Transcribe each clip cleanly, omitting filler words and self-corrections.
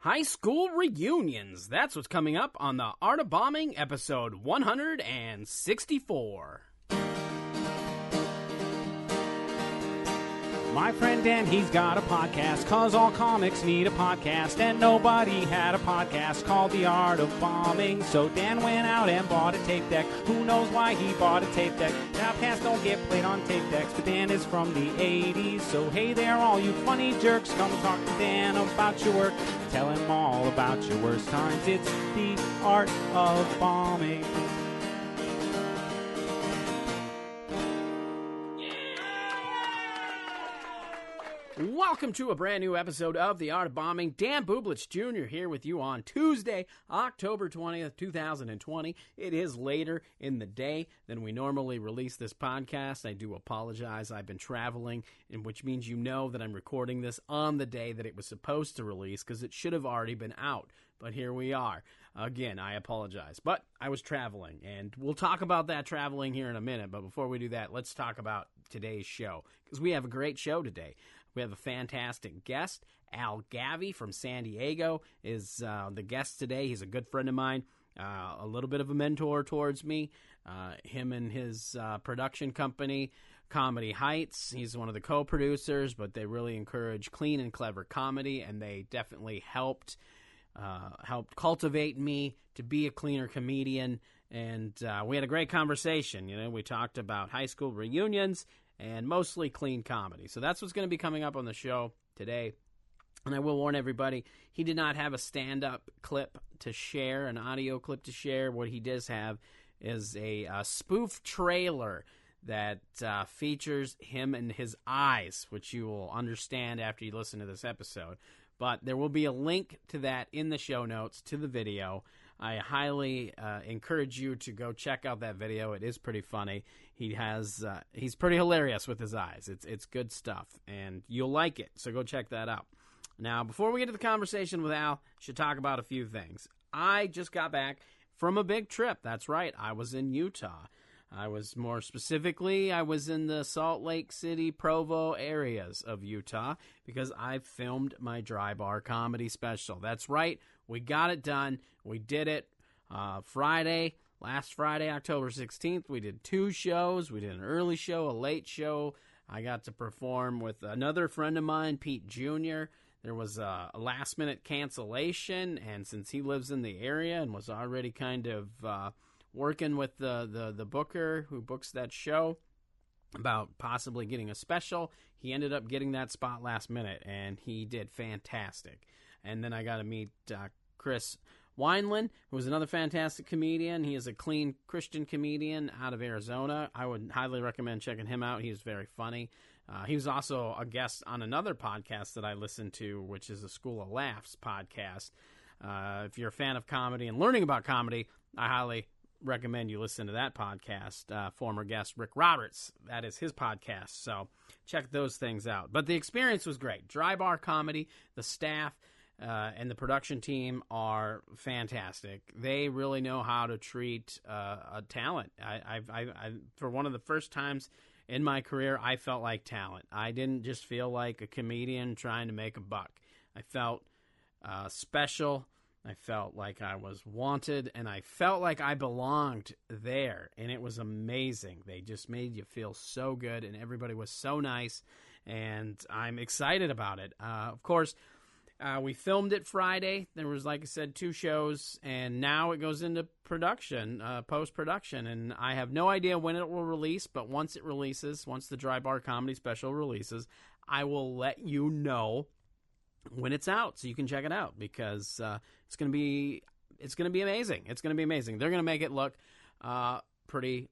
High school reunions. That's what's coming up on the Art of Bombing, episode 164. My friend Dan, he's got a podcast, 'cause all comics need a podcast, and nobody had a podcast called The Art of Bombing. So Dan went out and bought a tape deck. Who knows why he bought a tape deck? Podcasts don't get played on tape decks, but Dan is from the 80s. So hey there, all you funny jerks, come talk to Dan about your work. Tell him all about your worst times. It's The Art of Bombing. Welcome to a brand new episode of The Art of Bombing. Dan Bublitz Jr. here with you on Tuesday, October 20th, 2020. It is later in the day than we normally release this podcast. I do apologize. I've been traveling, which means you know that I'm recording this on the day that it was supposed to release because it should have already been out. But here we are. Again, I apologize. But I was traveling, and we'll talk about that traveling here in a minute. But before we do that, let's talk about today's show because we have a great show today. We have a fantastic guest. Al Gavi from San Diego is the guest today. He's a good friend of mine, a little bit of a mentor towards me. Him and his production company, Comedy Heights. He's one of the co-producers, but they really encourage clean and clever comedy, and they definitely helped cultivate me to be a cleaner comedian. And we had a great conversation. You know, we talked about high school reunions and mostly clean comedy. So that's what's going to be coming up on the show today. And I will warn everybody, he did not have a stand-up clip to share, an audio clip to share. What he does have is a spoof trailer that features him and his eyes, which you will understand after you listen to this episode. But there will be a link to that in the show notes to the video. I highly encourage you to go check out that video. It is pretty funny. He's pretty hilarious with his eyes. It's good stuff, and you'll like it. So go check that out. Now, before we get to the conversation with Al, I should talk about a few things. I just got back from a big trip. That's right. I was in Utah. I was in the Salt Lake City, Provo areas of Utah because I filmed my Dry Bar comedy special. That's right. We got it done. We did it last Friday, October 16th. We did 2 shows. We did an early show, a late show. I got to perform with another friend of mine, Pete Jr. There was a last-minute cancellation, and since he lives in the area and was already kind of working with the booker who books that show about possibly getting a special, he ended up getting that spot last minute, and he did fantastic. And then I got to meet Chris Wineland, who is another fantastic comedian. He is a clean Christian comedian out of Arizona. I would highly recommend checking him out. He is very funny. He was also a guest on another podcast that I listened to, which is a School of Laughs podcast. If you're a fan of comedy and learning about comedy, I highly recommend you listen to that podcast. Former guest Rick Roberts, that is his podcast. So check those things out. But the experience was great. Dry Bar comedy, the staff, and the production team are fantastic. They really know how to treat a talent. I for one of the first times in my career, I felt like talent. I didn't just feel like a comedian trying to make a buck. I felt special. I felt like I was wanted, and I felt like I belonged there, and it was amazing. They just made you feel so good, and everybody was so nice, and I'm excited about it. Of course, we filmed it Friday. There was, like I said, 2 shows, and now it goes into production, post-production, and I have no idea when it will release, but once it releases, once the Dry Bar Comedy Special releases, I will let you know when it's out so you can check it out because it's going to be amazing. It's going to be amazing. They're going to make it look pretty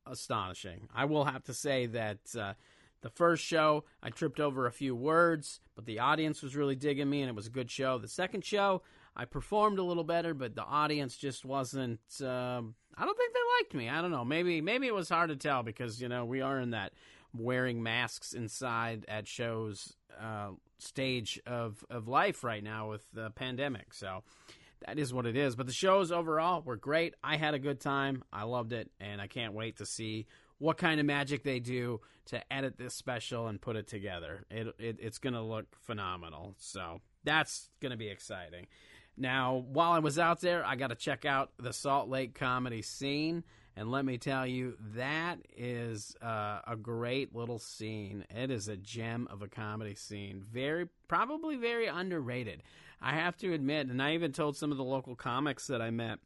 astonishing. I will have to say that the first show, I tripped over a few words, but the audience was really digging me, and it was a good show. The second show, I performed a little better, but the audience just wasn't, I don't think they liked me. I don't know. Maybe it was hard to tell because, you know, we are in that wearing masks inside at shows stage of life right now with the pandemic. So that is what it is. But the shows overall were great. I had a good time. I loved it, and I can't wait to see what kind of magic they do to edit this special and put it together. It's going to look phenomenal. So that's going to be exciting. Now, while I was out there, I got to check out the Salt Lake comedy scene. And let me tell you, that is a great little scene. It is a gem of a comedy scene. Probably very underrated. I have to admit, and I even told some of the local comics that I met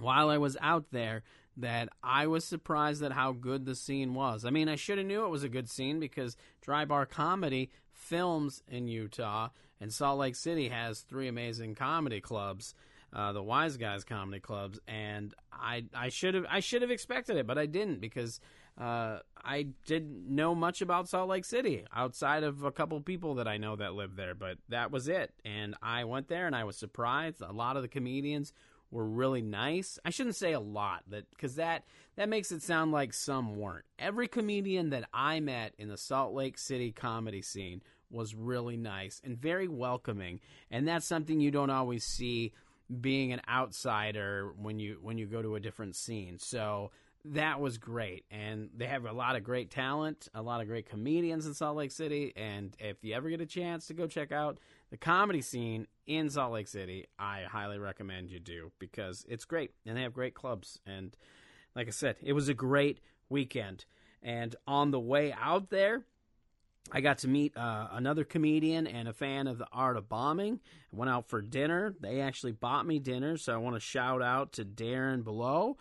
while I was out there that I was surprised at how good the scene was. I mean, I should have knew it was a good scene because Dry Bar Comedy films in Utah, and Salt Lake City has 3 amazing comedy clubs. The Wise Guys comedy clubs, and I should have expected it, but I didn't because I didn't know much about Salt Lake City outside of a couple people that I know that live there, but that was it. And I went there and I was surprised. A lot of the comedians were really nice. I shouldn't say a lot, because that makes it sound like some weren't. Every comedian that I met in the Salt Lake City comedy scene was really nice and very welcoming, and that's something you don't always see being an outsider when you go to a different scene. So that was great, and they have a lot of great talent, a lot of great comedians in Salt Lake City, and if you ever get a chance to go check out the comedy scene in Salt Lake City, I highly recommend you do, because it's great, and they have great clubs, and like I said, it was a great weekend. And on the way out there, I got to meet another comedian and a fan of the Art of Bombing. I went out for dinner. They actually bought me dinner, so I want to shout out to Darren Below.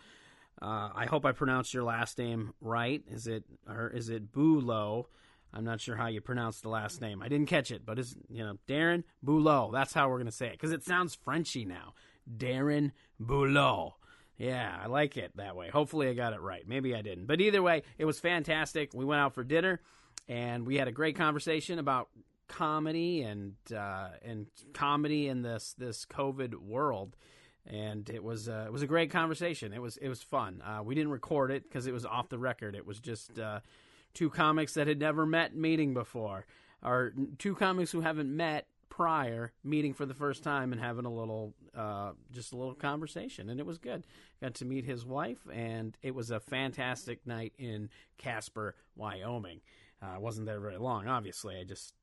I hope I pronounced your last name right. Is it Bulow? I'm not sure how you pronounce the last name. I didn't catch it, but it's Darren Bulow. That's how we're gonna say it because it sounds Frenchy now. Darren Bulow. Yeah, I like it that way. Hopefully I got it right. Maybe I didn't, but either way, it was fantastic. We went out for dinner. And we had a great conversation about comedy and comedy in this COVID world, and it was a great conversation. It was fun. We didn't record it because it was off the record. It was just 2 comics that had never meeting before, or 2 comics who haven't met prior meeting for the first time and having a little conversation, and it was good. Got to meet his wife, and it was a fantastic night in Casper, Wyoming. I wasn't there very long, obviously. I just,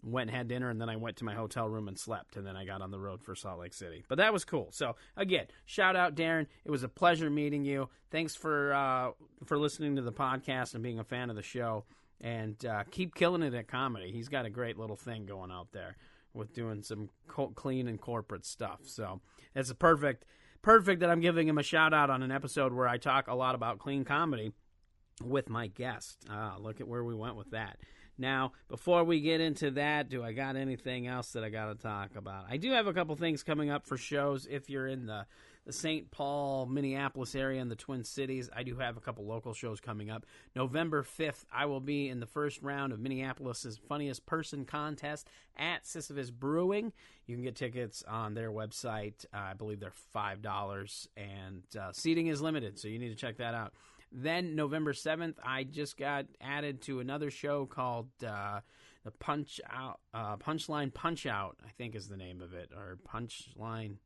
went and had dinner, and then I went to my hotel room and slept, and then I got on the road for Salt Lake City. But that was cool. So, again, shout out, Darren. It was a pleasure meeting you. Thanks for listening to the podcast and being a fan of the show. And keep killing it at comedy. He's got a great little thing going out there with doing some clean and corporate stuff. So, it's perfect that I'm giving him a shout-out on an episode where I talk a lot about clean comedy with my guest. Look at where we went with that. Now, before we get into that, do I got anything else that I got to talk about? I do have a couple things coming up for shows. If you're in the St. Paul, Minneapolis area in the Twin Cities, I do have a couple local shows coming up. November 5th, I will be in the first round of Minneapolis' Funniest Person contest at Sisyphus Brewing. You can get tickets on their website. I believe they're $5, and seating is limited, so you need to check that out. Then November 7th, I just got added to another show called the Punchline Punch-Out, I think is the name of it, or Punchline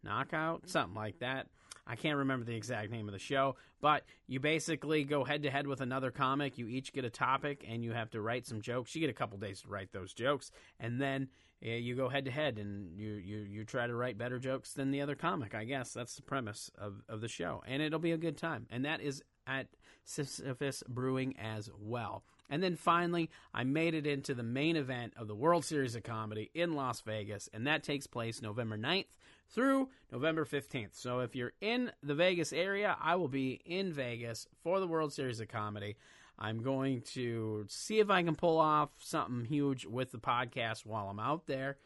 Knockout, something like that. I can't remember the exact name of the show, but you basically go head-to-head with another comic. You each get a topic, and you have to write some jokes. You get a couple days to write those jokes, and then you go head-to-head, and you try to write better jokes than the other comic. I guess that's the premise of the show, and it'll be a good time. And that is at Sisyphus Brewing as well. And then finally, I made it into the main event of the World Series of Comedy in Las Vegas, and that takes place November 9th through November 15th. So if you're in the Vegas area, I will be in Vegas for the World Series of Comedy. I'm going to see if I can pull off something huge with the podcast while I'm out there.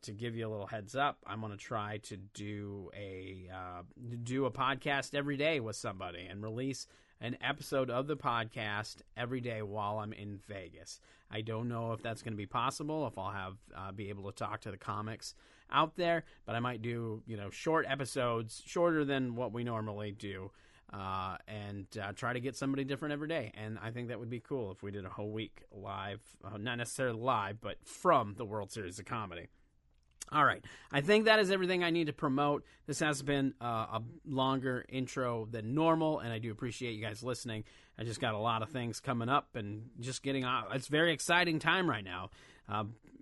To give you a little heads up, I'm going to try to do a podcast every day with somebody and release an episode of the podcast every day while I'm in Vegas. I don't know if that's going to be possible, if I'll be able to talk to the comics out there, but I might do short episodes, shorter than what we normally do, and try to get somebody different every day. And I think that would be cool if we did a whole week live, not necessarily live, but from the World Series of Comedy. All right. I think that is everything I need to promote. This has been a longer intro than normal, and I do appreciate you guys listening. I just got a lot of things coming up and just getting off. It's a very exciting time right now.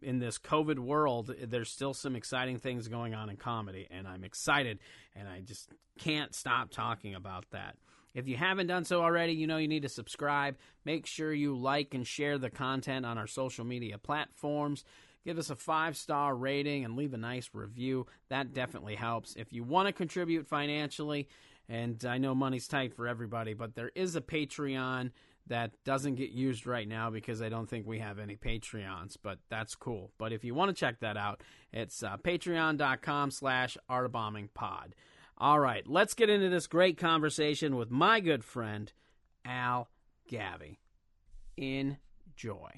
in this COVID world, there's still some exciting things going on in comedy, and I'm excited, and I just can't stop talking about that. If you haven't done so already, you know you need to subscribe. Make sure you like and share the content on our social media platforms. Give us a 5-star rating and leave a nice review. That definitely helps. If you want to contribute financially, and I know money's tight for everybody, but there is a Patreon that doesn't get used right now because I don't think we have any Patreons, but that's cool. But if you want to check that out, it's patreon.com/artofbombingpod. All right, let's get into this great conversation with my good friend, Al Gavi. Enjoy.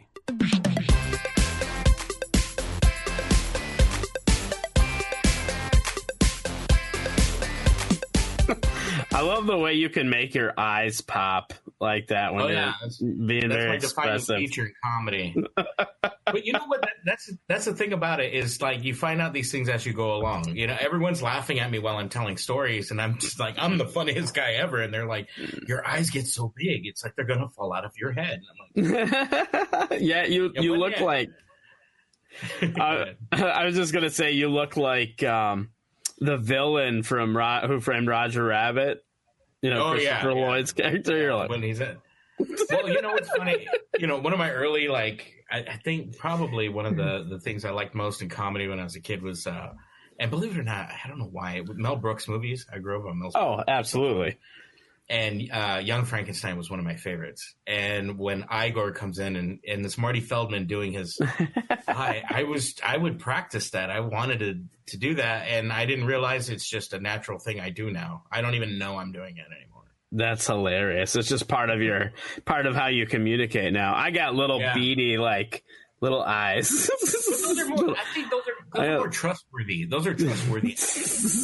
I love the way you can make your eyes pop like that when you're being very expressive. That's my defining feature in comedy. But you know what? That's the thing about it is, like, you find out these things as you go along. You know, everyone's laughing at me while I'm telling stories, and I'm just like, I'm the funniest guy ever. And they're like, your eyes get so big, it's like they're gonna fall out of your head. And I'm like, yeah, you look like. I was just gonna say you look like the villain from Who Framed Roger Rabbit. You know, Christopher Lloyd's character. You're like, when he's in. Well, you know what's funny? You know, one of my early, like, I think probably one of the things I liked most in comedy when I was a kid was, and believe it or not, I don't know why, Mel Brooks movies. I grew up on Mel Brooks. Oh, absolutely. And Young Frankenstein was one of my favorites. And when Igor comes in and this Marty Feldman doing his, I would practice that. I wanted to do that, and I didn't realize it's just a natural thing I do now. I don't even know I'm doing it anymore. That's hilarious. It's just part of how you communicate now. I got little beady, like, little eyes. Those are more, I think those are more trustworthy. Those are trustworthy.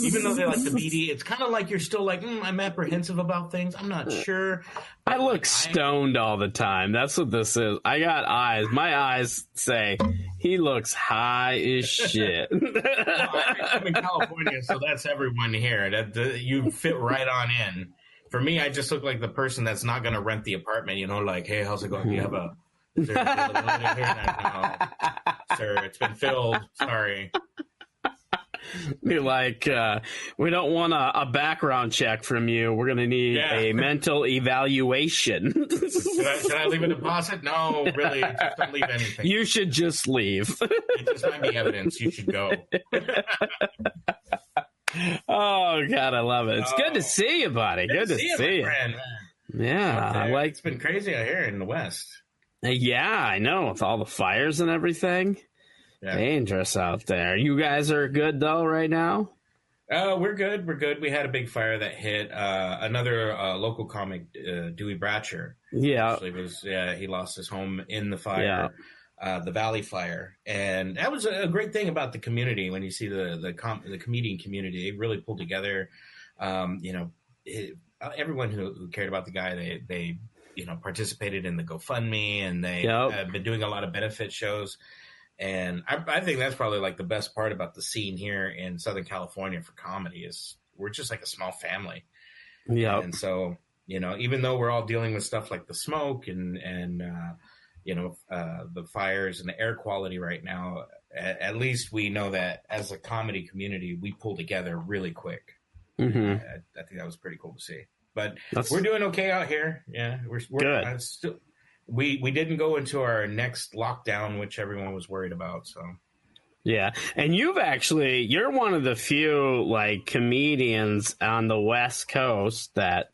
Even though they're like the beady, it's kind of like you're still like, I'm apprehensive about things. I'm not sure. I look stoned all the time. That's what this is. I got eyes. My eyes say, he looks high as shit. Well, I'm in California, so that's everyone here. You fit right on in. For me, I just look like the person that's not going to rent the apartment, you know, like, hey, how's it going? Do you have a... Sir, sir, it's been filled. Sorry. Be like, we don't want a background check from you. We're going to need a mental evaluation. Should I leave a deposit? No, really. Just don't leave anything. You should just leave. It just might be evidence. You should go. Oh, God, I love it. It's good to see you, buddy. Good to see you. Friend. Yeah. Okay. It's been crazy out here in the West. Yeah, I know. With all the fires and everything. Yeah. Dangerous out there. You guys are good, though, right now? We're good. We're good. We had a big fire that hit another local comic, Dewey Bratcher. Yeah. Actually he lost his home in the fire. The Valley Fire, and that was a great thing about the community. When you see the comedian community, they really pulled together. Everyone who cared about the guy, they participated in the GoFundMe, and they have been doing a lot of benefit shows. And I think that's probably like the best part about the scene here in Southern California for comedy is we're just like a small family. Yeah, and so even though we're all dealing with stuff like the smoke and the fires and the air quality right now, at least we know that as a comedy community, we pull together really quick. Mm-hmm. I think that was pretty cool to see. But we're doing okay out here. Yeah, we're good. We didn't go into our next lockdown, which everyone was worried about. So. Yeah, and you're one of the few like comedians on the West Coast that.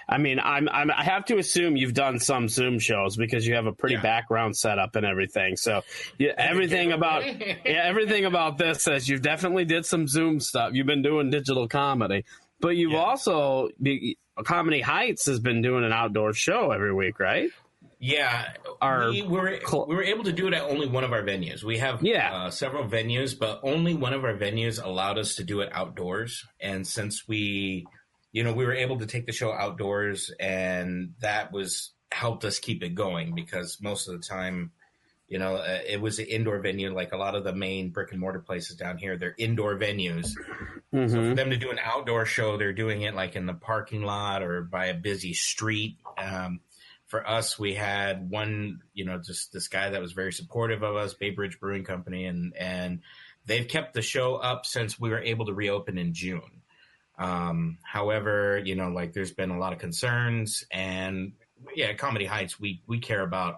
I mean, I have to assume you've done some Zoom shows because you have a pretty background setup and everything. So everything about this says you've definitely did some Zoom stuff. You've been doing digital comedy, but you've also Comedy Heights has been doing an outdoor show every week, right? Yeah, we were able to do it at only one of our venues. We have several venues, but only one of our venues allowed us to do it outdoors. And since we were able to take the show outdoors, and that helped us keep it going because most of the time, it was an indoor venue. Like a lot of the main brick and mortar places down here, they're indoor venues. Mm-hmm. So for them to do an outdoor show, they're doing it like in the parking lot or by a busy street. for us, we had one, just this guy that was very supportive of us, Bay Bridge Brewing Company, and they've kept the show up since we were able to reopen in June. However, there's been a lot of concerns, and Comedy Heights, we care about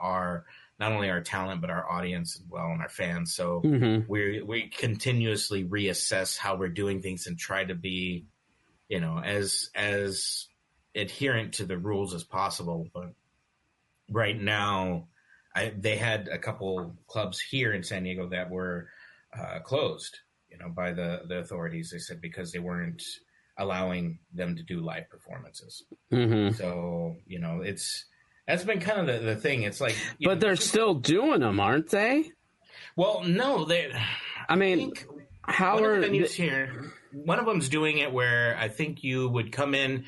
not only our talent, but our audience as well, and our fans. So we continuously reassess how we're doing things and try to be, as adherent to the rules as possible. But right now, they had a couple clubs here in San Diego that were closed, by the authorities. They said because they weren't allowing them to do live performances. So, that's been kind of the thing. It's like, but they're still doing them, aren't they? Well, no, how one are of the venues here? One of them's doing it where I think you would come in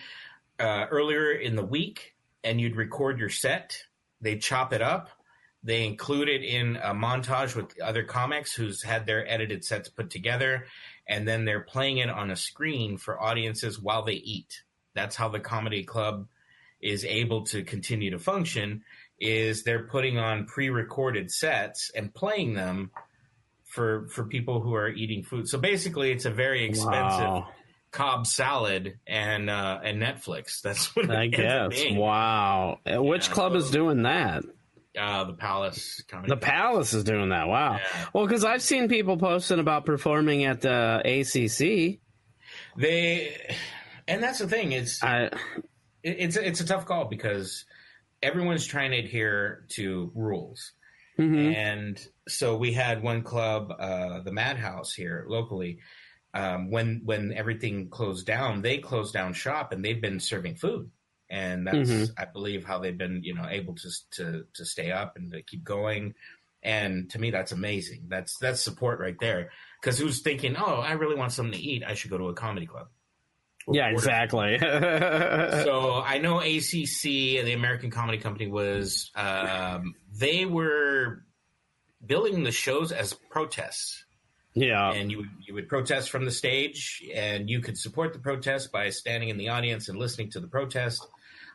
earlier in the week and you'd record your set. They chop it up. They include it in a montage with other comics who's had their edited sets put together, and then they're playing it on a screen for audiences while they eat. That's how the comedy club is able to continue to function, is they're putting on pre-recorded sets and playing them for people who are eating food. So basically it's a very expensive Cobb salad and Netflix. That's what I guess. Wow. Which club is doing that? The Palace Comedy The Palace is doing that. Wow. Yeah. Well, because I've seen people posting about performing at the ACC. And that's the thing. It's a tough call because everyone's trying to adhere to rules. And so we had one club, the Madhouse here locally. When everything closed down, they closed down shop and they've been serving food. And that's, I believe, how they've been, able to stay up and to keep going. And to me, that's amazing. That's support right there. Because who's thinking, I really want something to eat, I should go to a comedy club. Yeah, exactly. So I know ACC, the American Comedy Company, was they were billing the shows as protests. Yeah. And you would protest from the stage, and you could support the protest by standing in the audience and listening to the protest.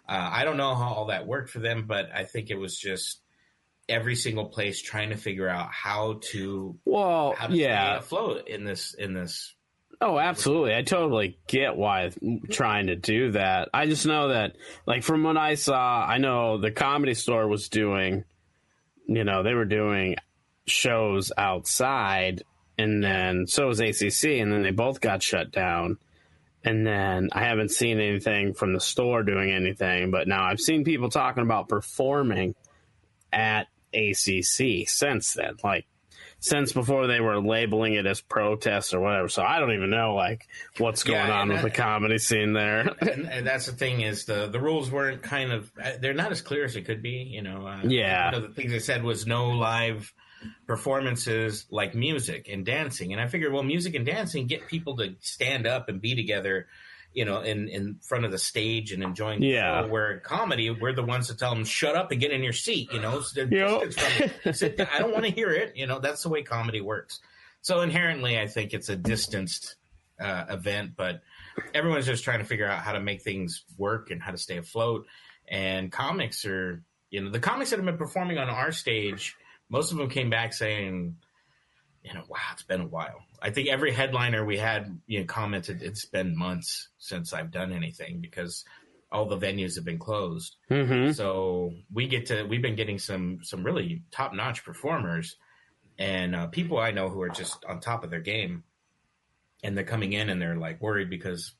I don't know how all that worked for them, but I think it was just every single place trying to figure out how to stay afloat in this. Oh, absolutely. I totally get why trying to do that. I just know that, from what I saw, I know the Comedy Store was doing, they were doing shows outside, and then so was ACC, and then they both got shut down. And then I haven't seen anything from the store doing anything, but now I've seen people talking about performing at ACC since then, since before they were labeling it as protests or whatever. So I don't even know what's going on with the comedy scene there. And that's the thing is the rules weren't they're not as clear as it could be. One of the things they said was no live performances like music and dancing. And I figured, music and dancing get people to stand up and be together, in front of the stage and enjoying the show. Where comedy, we're the ones that tell them, shut up and get in your seat, sit down. I don't want to hear it. That's the way comedy works. So inherently, I think it's a distanced event, but everyone's just trying to figure out how to make things work and how to stay afloat. And comics are, the comics that have been performing on our stage, most of them came back saying, wow, it's been a while. I think every headliner we had, commented it's been months since I've done anything because all the venues have been closed. So we've been getting some really top-notch performers and people I know who are just on top of their game, and they're coming in and they're worried because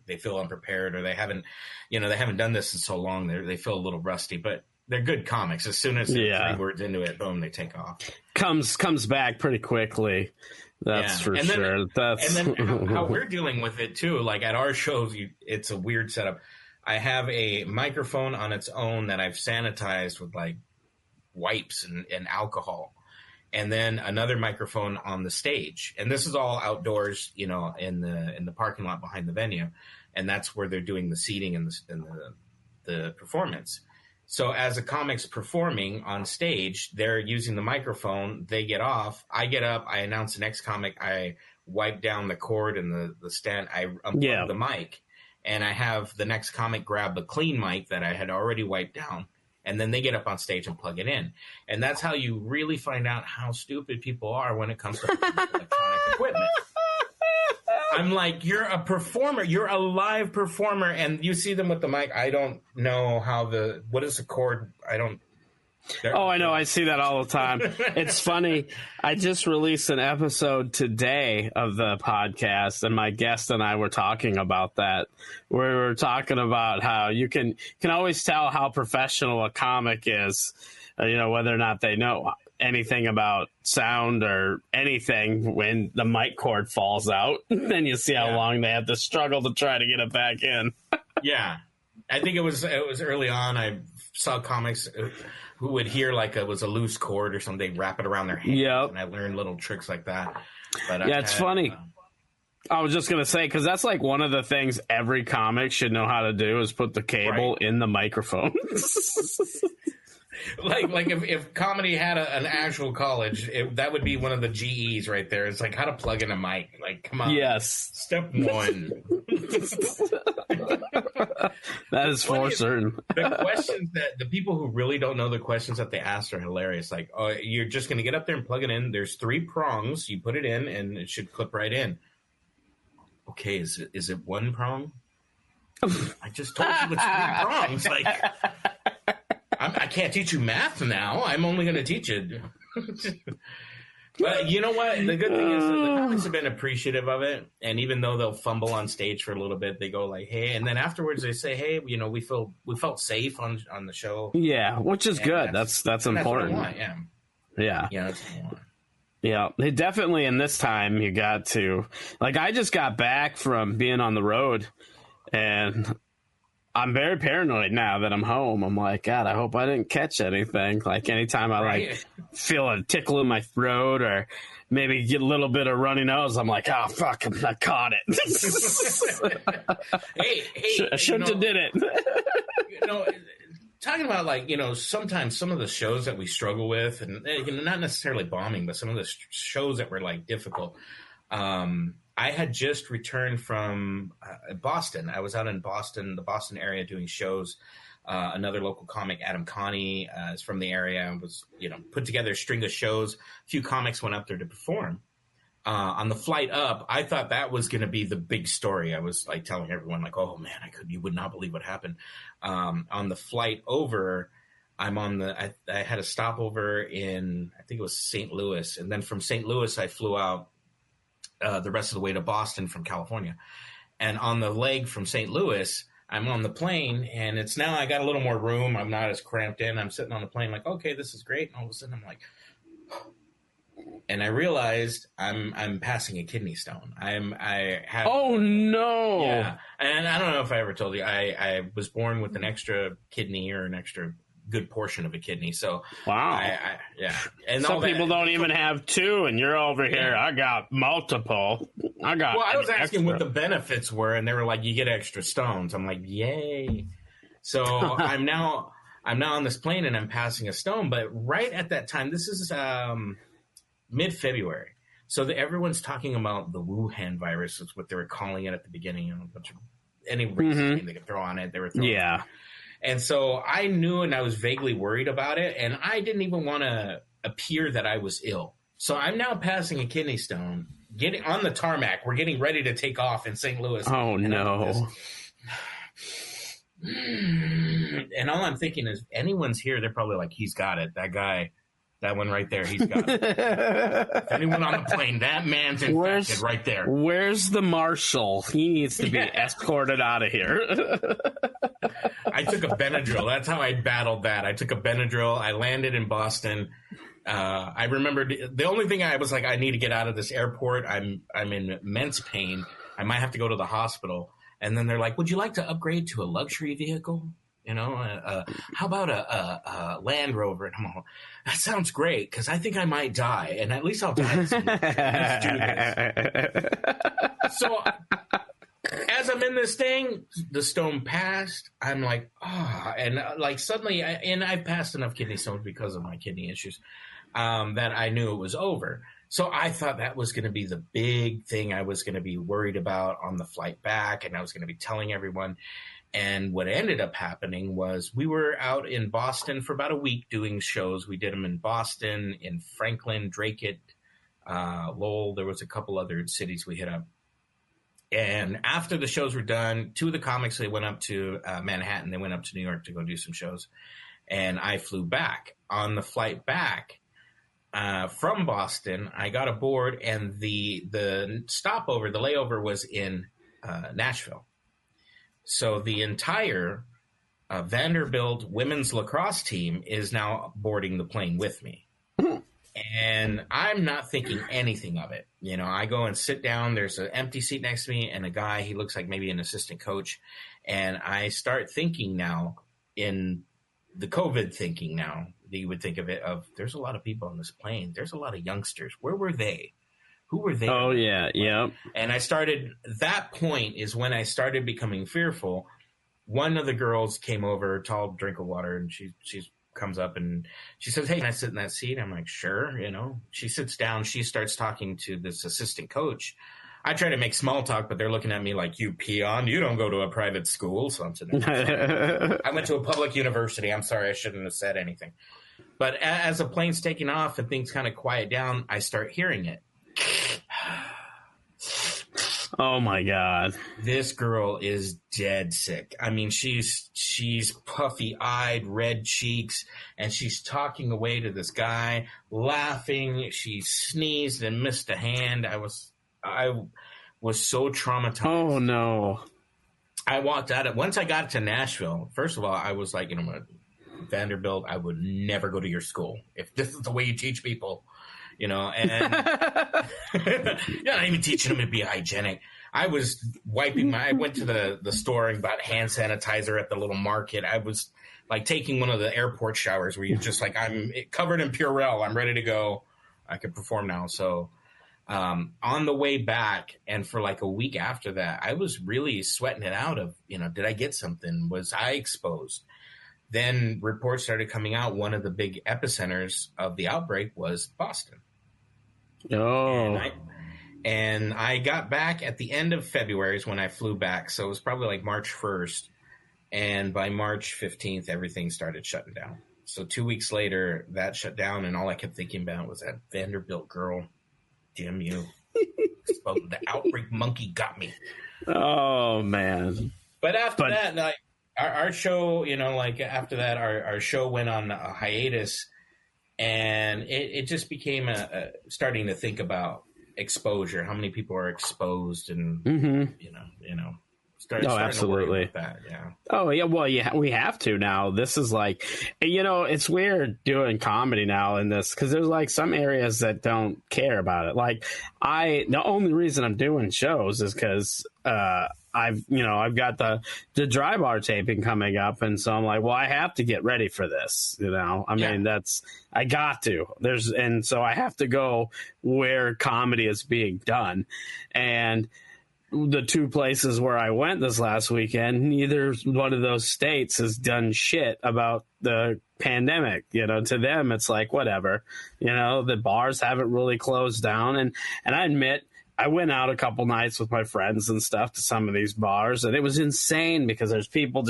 they feel unprepared or they haven't done this in so long. They feel a little rusty, but they're good comics. As soon as they're 3 words into it, boom, they take off. Comes back pretty quickly. That's for sure. And then how we're dealing with it too. At our shows, it's a weird setup. I have a microphone on its own that I've sanitized with wipes and alcohol, and then another microphone on the stage. And this is all outdoors, in the parking lot behind the venue, and that's where they're doing the seating and the performance. So as a comic's performing on stage, they're using the microphone. They get off. I get up. I announce the next comic. I wipe down the cord and the stand. I unplug the mic. and I have the next comic grab the clean mic that I had already wiped down, and then they get up on stage and plug it in. And that's how you really find out how stupid people are when it comes to electronic equipment. I'm like, you're a performer. You're a live performer, and you see them with the mic. I don't know what is the cord? I don't. Oh, I know. I see that all the time. It's funny. I just released an episode today of the podcast, and my guest and I were talking about that. We were talking about how you can always tell how professional a comic is, whether or not they know anything about sound or anything when the mic cord falls out. Then you see how long they have to struggle to try to get it back in. Yeah. I think it was early on. I saw comics who would hear like it was a loose cord or something, wrap it around their hands. Yep. And I learned little tricks like that. But it's funny. I was just going to say, because that's like one of the things every comic should know how to do is put the cable in the microphone. like if comedy had an actual college, that would be one of the GEs right there. It's like how to plug in a mic. Like, come on. Yes. Step one. That is for certain. The questions that the people who really don't know the questions that they ask are hilarious. Like, oh, you're just going to get up there and plug it in. There's 3 prongs. You put it in and it should clip right in. Okay, is it 1 prong? I just told you it's 3 prongs. Like, I can't teach you math now. I'm only going to teach you. But you know what? The good thing is that the comics have been appreciative of it. And even though they'll fumble on stage for a little bit, they go like, hey. And then afterwards they say, hey, we felt safe on the show. Yeah, which is good. That's important. That's what I want, yeah. Yeah, that's what I want. Yeah, they definitely, in this time, you got to, like, I just got back from being on the road, and I'm very paranoid now that I'm home. I'm like, God, I hope I didn't catch anything. Like, anytime I, feel a tickle in my throat or maybe get a little bit of runny nose, I'm like, oh, fuck, I caught it. hey, I shouldn't have did it. Talking about, like, sometimes some of the shows that we struggle with, and not necessarily bombing, but some of the shows that were, like, difficult. I had just returned from Boston. I was out in Boston, the Boston area, doing shows. Another local comic, Adam Connie, is from the area and was, put together a string of shows. A few comics went up there to perform. On the flight up, I thought that was going to be the big story. I was like telling everyone, like, oh man, you would not believe what happened. On the flight over, I had a stopover in, I think it was St. Louis. And then from St. Louis, I flew out the rest of the way to Boston from California. And on the leg from St. Louis, I'm on the plane, and it's now I got a little more room. I'm not as cramped in. I'm sitting on the plane like, okay, this is great. And all of a sudden I'm like, and I realized I'm passing a kidney stone. I have. Oh no! Yeah, and I don't know if I ever told you. I was born with an extra kidney or an extra good portion of a kidney. So wow, yeah. And some people don't even have 2, and you're over here. I got multiple. I was asking what the benefits were, and they were like, you get extra stones. I'm like, yay! So I'm now on this plane, and I'm passing a stone. But right at that time, this is mid-February. So everyone's talking about the Wuhan virus, is what they were calling it at the beginning. A bunch of any reason they could throw on it, they were throwing. Yeah. And so I knew, and I was vaguely worried about it, and I didn't even want to appear that I was ill. So I'm now passing a kidney stone, getting on the tarmac. We're getting ready to take off in St. Louis. Oh, no. And all I'm thinking is, anyone's here, they're probably like, he's got it. That guy, that one right there, he's got it. If anyone on the plane, that man's infected right there. Where's the marshal? He needs to be escorted out of here. I took a Benadryl. That's how I battled that. I took a Benadryl. I landed in Boston. I remembered the only thing I was like, I need to get out of this airport. I'm in immense pain. I might have to go to the hospital. And then they're like, would you like to upgrade to a luxury vehicle? How about a Land Rover? And I'm all, that sounds great, because I think I might die, and at least I'll die. Let's do this. So as I'm in this thing, the stone passed. I'm like, and like suddenly, and I've passed enough kidney stones because of my kidney issues, that I knew it was over. So I thought that was going to be the big thing I was going to be worried about on the flight back, and I was going to be telling everyone. And what ended up happening was we were out in Boston for about a week doing shows. We did them in Boston, in Franklin, Dracut, Lowell. There was a couple other cities we hit up. And after the shows were done, two of the comics, they went up to Manhattan. They went up to New York to go do some shows. And I flew back. On the flight back from Boston, I got aboard, and the stopover, the layover was in Nashville. So the entire Vanderbilt women's lacrosse team is now boarding the plane with me. And I'm not thinking anything of it. You know, I go and sit down. There's an empty seat next to me and a guy, he looks like maybe an assistant coach. And I start thinking now in the COVID thinking now that you would think of it of there's a lot of people on this plane. There's a lot of youngsters. Where were they? Who were they? Oh, yeah. Yeah. And I started, that point is when I started becoming fearful. One of the girls came over, tall drink of water, and she's comes up and she says, "Hey, can I sit in that seat?" I'm like, "Sure." You know, she sits down. She starts talking to this assistant coach. I try to make small talk, but they're looking at me like, "You peon, you don't go to a private school." So I'm sitting there. I went to a public university. I'm sorry, I shouldn't have said anything. But as the plane's taking off and things kind of quiet down, I start hearing it. Oh my God. This girl is dead sick. I mean, she's puffy-eyed, red cheeks, and she's talking away to this guy, laughing. She sneezed and missed a hand. I was so traumatized. Oh no. I walked out. Once I got to Nashville, first of all, I was like, Vanderbilt, I would never go to your school if this is the way you teach people. You know, and you're not even teaching them to be hygienic. I was I went to the store and bought hand sanitizer at the little market. I was like taking one of the airport showers where you're just like, I'm covered in Purell. I'm ready to go. I can perform now. So on the way back and for like a week after that, I was really sweating it out of, did I get something? Was I exposed? Then reports started coming out. One of the big epicenters of the outbreak was Boston. Oh. And I got back at the end of February is when I flew back. So it was probably like March 1st. And by March 15th, everything started shutting down. So 2 weeks later, that shut down. And all I kept thinking about was that Vanderbilt girl. Damn you. The outbreak monkey got me. Oh, man. But after that, our show, after that, our show went on a hiatus. And it just became starting to think about exposure, how many people are exposed, and absolutely. To that, yeah. Oh yeah, well, yeah, we have to now. This is like, it's weird doing comedy now in this because there's like some areas that don't care about it. Like the only reason I'm doing shows is because I've got the dry bar taping coming up, and so I'm like, well, I have to get ready for this. I got to. And so I have to go where comedy is being done, and the two places where I went this last weekend, neither one of those states has done shit about the pandemic. To them, it's like, whatever, the bars haven't really closed down. And I admit, I went out a couple nights with my friends and stuff to some of these bars, and it was insane because there's people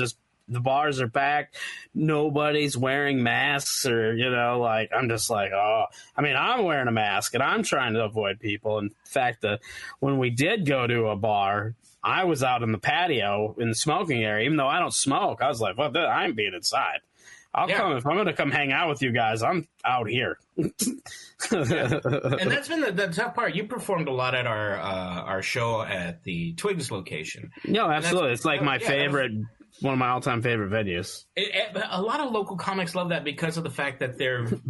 the bars are packed. Nobody's wearing masks or, I'm just like, I'm wearing a mask and I'm trying to avoid people. In fact, when we did go to a bar, I was out in the patio in the smoking area, even though I don't smoke. I was like, well, I ain't being inside. Come if I'm going to come hang out with you guys. I'm out here. Yeah. And that's been the tough part. You performed a lot at our show at the Twigs location. No, absolutely. It's like my favorite. One of my all-time favorite venues. A lot of local comics love that because of the fact that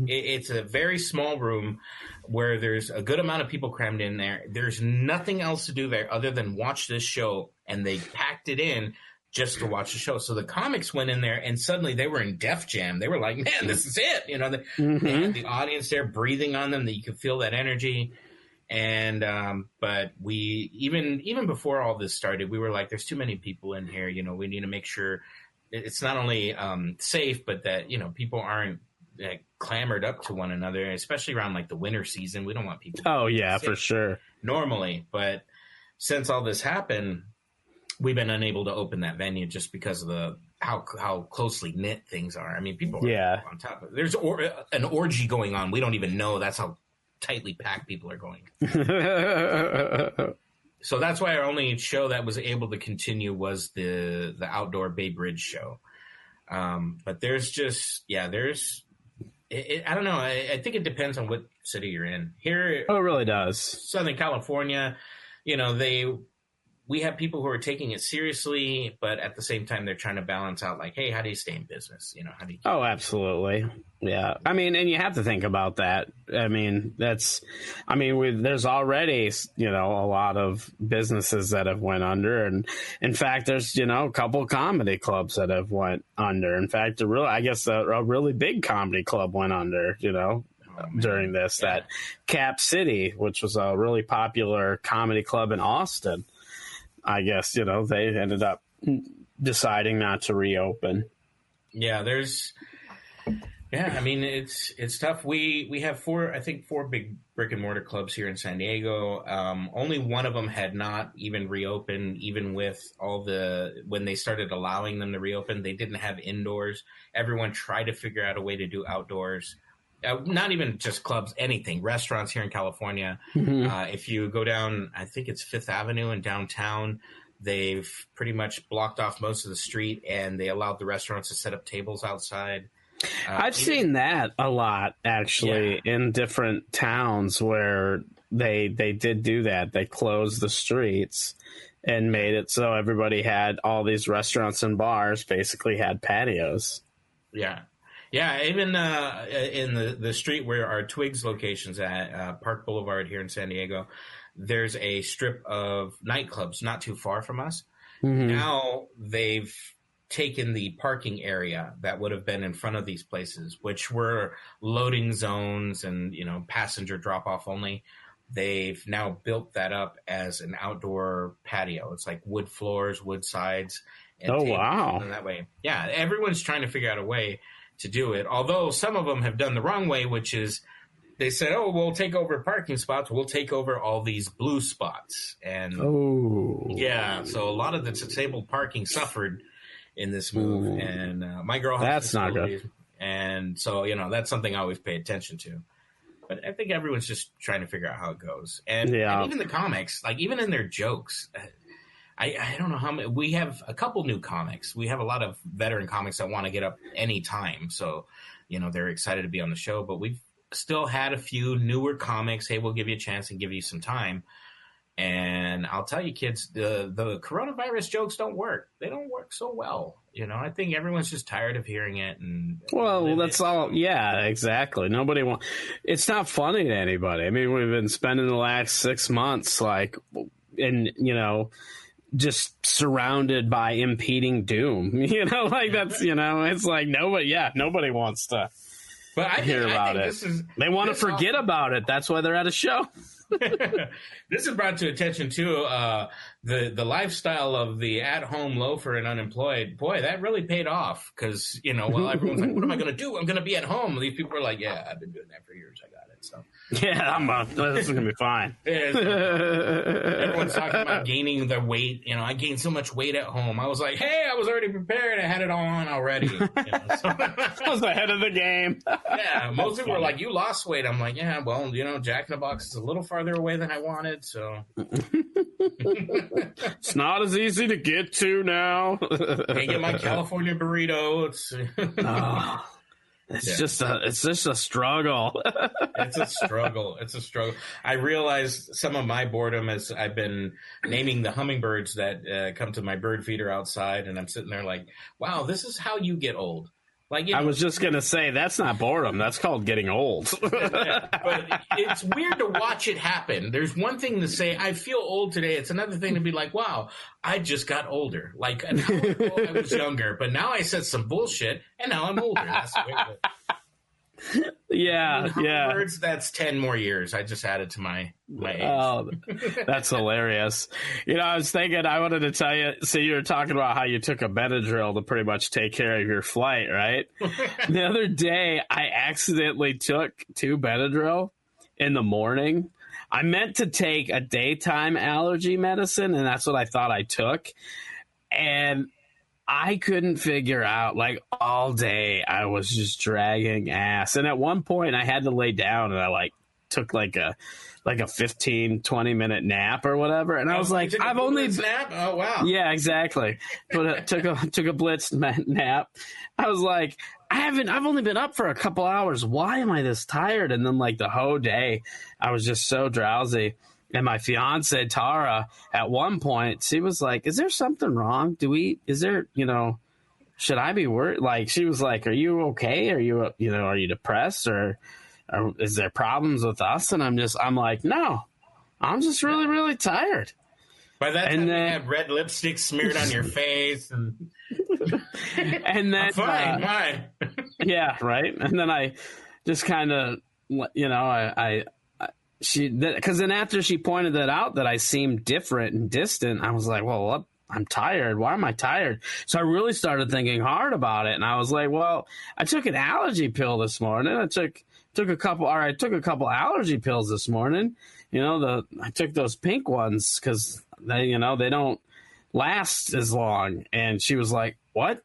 it's a very small room where there's a good amount of people crammed in there. There's nothing else to do there other than watch this show, and they packed it in just to watch the show. So the comics went in there, and suddenly they were in Def Jam. They were like, man, this is it. They had the audience there breathing on them, that you could feel that energy. And but we even before all this started, we were like, there's too many people in here. We need to make sure it's not only safe, but that people aren't clamored up to one another, especially around like the winter season. We don't want people. Oh yeah, for sure. Normally, but since all this happened, we've been unable to open that venue just because of the how closely knit things are. I mean, people are on top of it. There's an orgy going on. We don't even know. That's how tightly packed people are going. So that's why our only show that was able to continue was the outdoor Bay Bridge show. But there's just, I don't know. I think it depends on what city you're in. Here, it really does. Southern California, we have people who are taking it seriously, but at the same time, they're trying to balance out like, hey, how do you stay in business? How do you? Oh, absolutely. Yeah. I mean, and you have to think about that. I mean, there's already, a lot of businesses that have went under. And in fact, there's, a couple comedy clubs that have went under. In fact, a really big comedy club went under, during this, that Cap City, which was a really popular comedy club in Austin. I guess, they ended up deciding not to reopen. Yeah, I mean, it's tough. We have four big brick and mortar clubs here in San Diego. Only one of them had not even reopened, even with when they started allowing them to reopen, they didn't have indoors. Everyone tried to figure out a way to do outdoors. Not even just clubs, anything. Restaurants here in California. Mm-hmm. If you go down, I think it's Fifth Avenue in downtown, they've pretty much blocked off most of the street, and they allowed the restaurants to set up tables outside. I've seen that a lot, actually, in different towns where they did do that. They closed the streets and made it so everybody had all these restaurants and bars basically had patios. Yeah. Yeah, even in the street where our Twigs location's at, Park Boulevard here in San Diego, there's a strip of nightclubs not too far from us. Mm-hmm. Now they've taken the parking area that would have been in front of these places, which were loading zones and, passenger drop-off only. They've now built that up as an outdoor patio. It's like wood floors, wood sides. And wow. And that way. Yeah, everyone's trying to figure out a way to do it, although some of them have done the wrong way, which is they said, oh, we'll take over parking spots, we'll take over all these blue spots. And so a lot of the disabled parking suffered in this move. And my girl has that's not good. And so that's something I always pay attention to. But I think everyone's just trying to figure out how it goes. And even the comics, like even in their jokes, I don't know how many. We have a couple new comics. We have a lot of veteran comics that want to get up any time. So, they're excited to be on the show. But we've still had a few newer comics. Hey, we'll give you a chance and give you some time. And I'll tell you, kids, the coronavirus jokes don't work. They don't work so well. I think everyone's just tired of hearing it. And that's all. Yeah, exactly. Nobody wants. It's not funny to anybody. I mean, we've been spending the last 6 months just surrounded by impeding doom, that's, it's like nobody wants to hear about it. They want to forget about it. That's why they're at a show. This is brought to attention too. The lifestyle of the at-home loafer and unemployed. Boy, that really paid off because everyone's like, "What am I going to do? I'm going to be at home." These people are like, "Yeah, I've been doing that for years. I got it." So this is going to be fine. Everyone's talking about gaining their weight. I gained so much weight at home. I was like, "Hey, I was already prepared. I had it all on already." I was ahead of the game. Yeah, most people were like, "You lost weight." I'm like, "Yeah, well, Jack in the Box is a little farther away than I wanted, so." It's not as easy to get to now. Can't get my California burrito. It's just a struggle. It's a struggle. I realized some of my boredom as I've been naming the hummingbirds that come to my bird feeder outside, and I'm sitting there like, wow, this is how you get old. Like, I was just going to say, that's not boredom. That's called getting old. But it's weird to watch it happen. There's one thing to say, I feel old today. It's another thing to be like, wow, I just got older. Like, an hour ago I was younger, but now I said some bullshit, and now I'm older. That's the way Yeah, yeah. Birds, that's 10 more years. I just added to my age. Oh, that's hilarious. I was thinking, I wanted to tell you, so you were talking about how you took a Benadryl to pretty much take care of your flight, right? The other day, I accidentally took 2 Benadryl in the morning. I meant to take a daytime allergy medicine, and that's what I thought I took. And I couldn't figure out, like, all day I was just dragging ass. And at one point I had to lay down, and I took like a 15-20 minute nap or whatever. And I was like, I've only nap. Oh wow. Yeah, exactly. But took a blitz nap. I was like, I've only been up for a couple hours. Why am I this tired? And then like the whole day I was just so drowsy. And my fiance, Tara, at one point, she was like, is there something wrong? Should I be worried? Like, she was like, are you okay? Are you depressed? Or is there problems with us? And I'm like, no, I'm just really, really tired. By that time, you have red lipstick smeared on your face. And then, I'm fine. Yeah, right. And then I just kind of, because then after she pointed that out, that I seemed different and distant, I was like, well, I'm tired. Why am I tired? So I really started thinking hard about it. And I was like, well, I took an allergy pill this morning. I took a couple allergy pills this morning. I took those pink ones because they don't last as long. And she was like, what?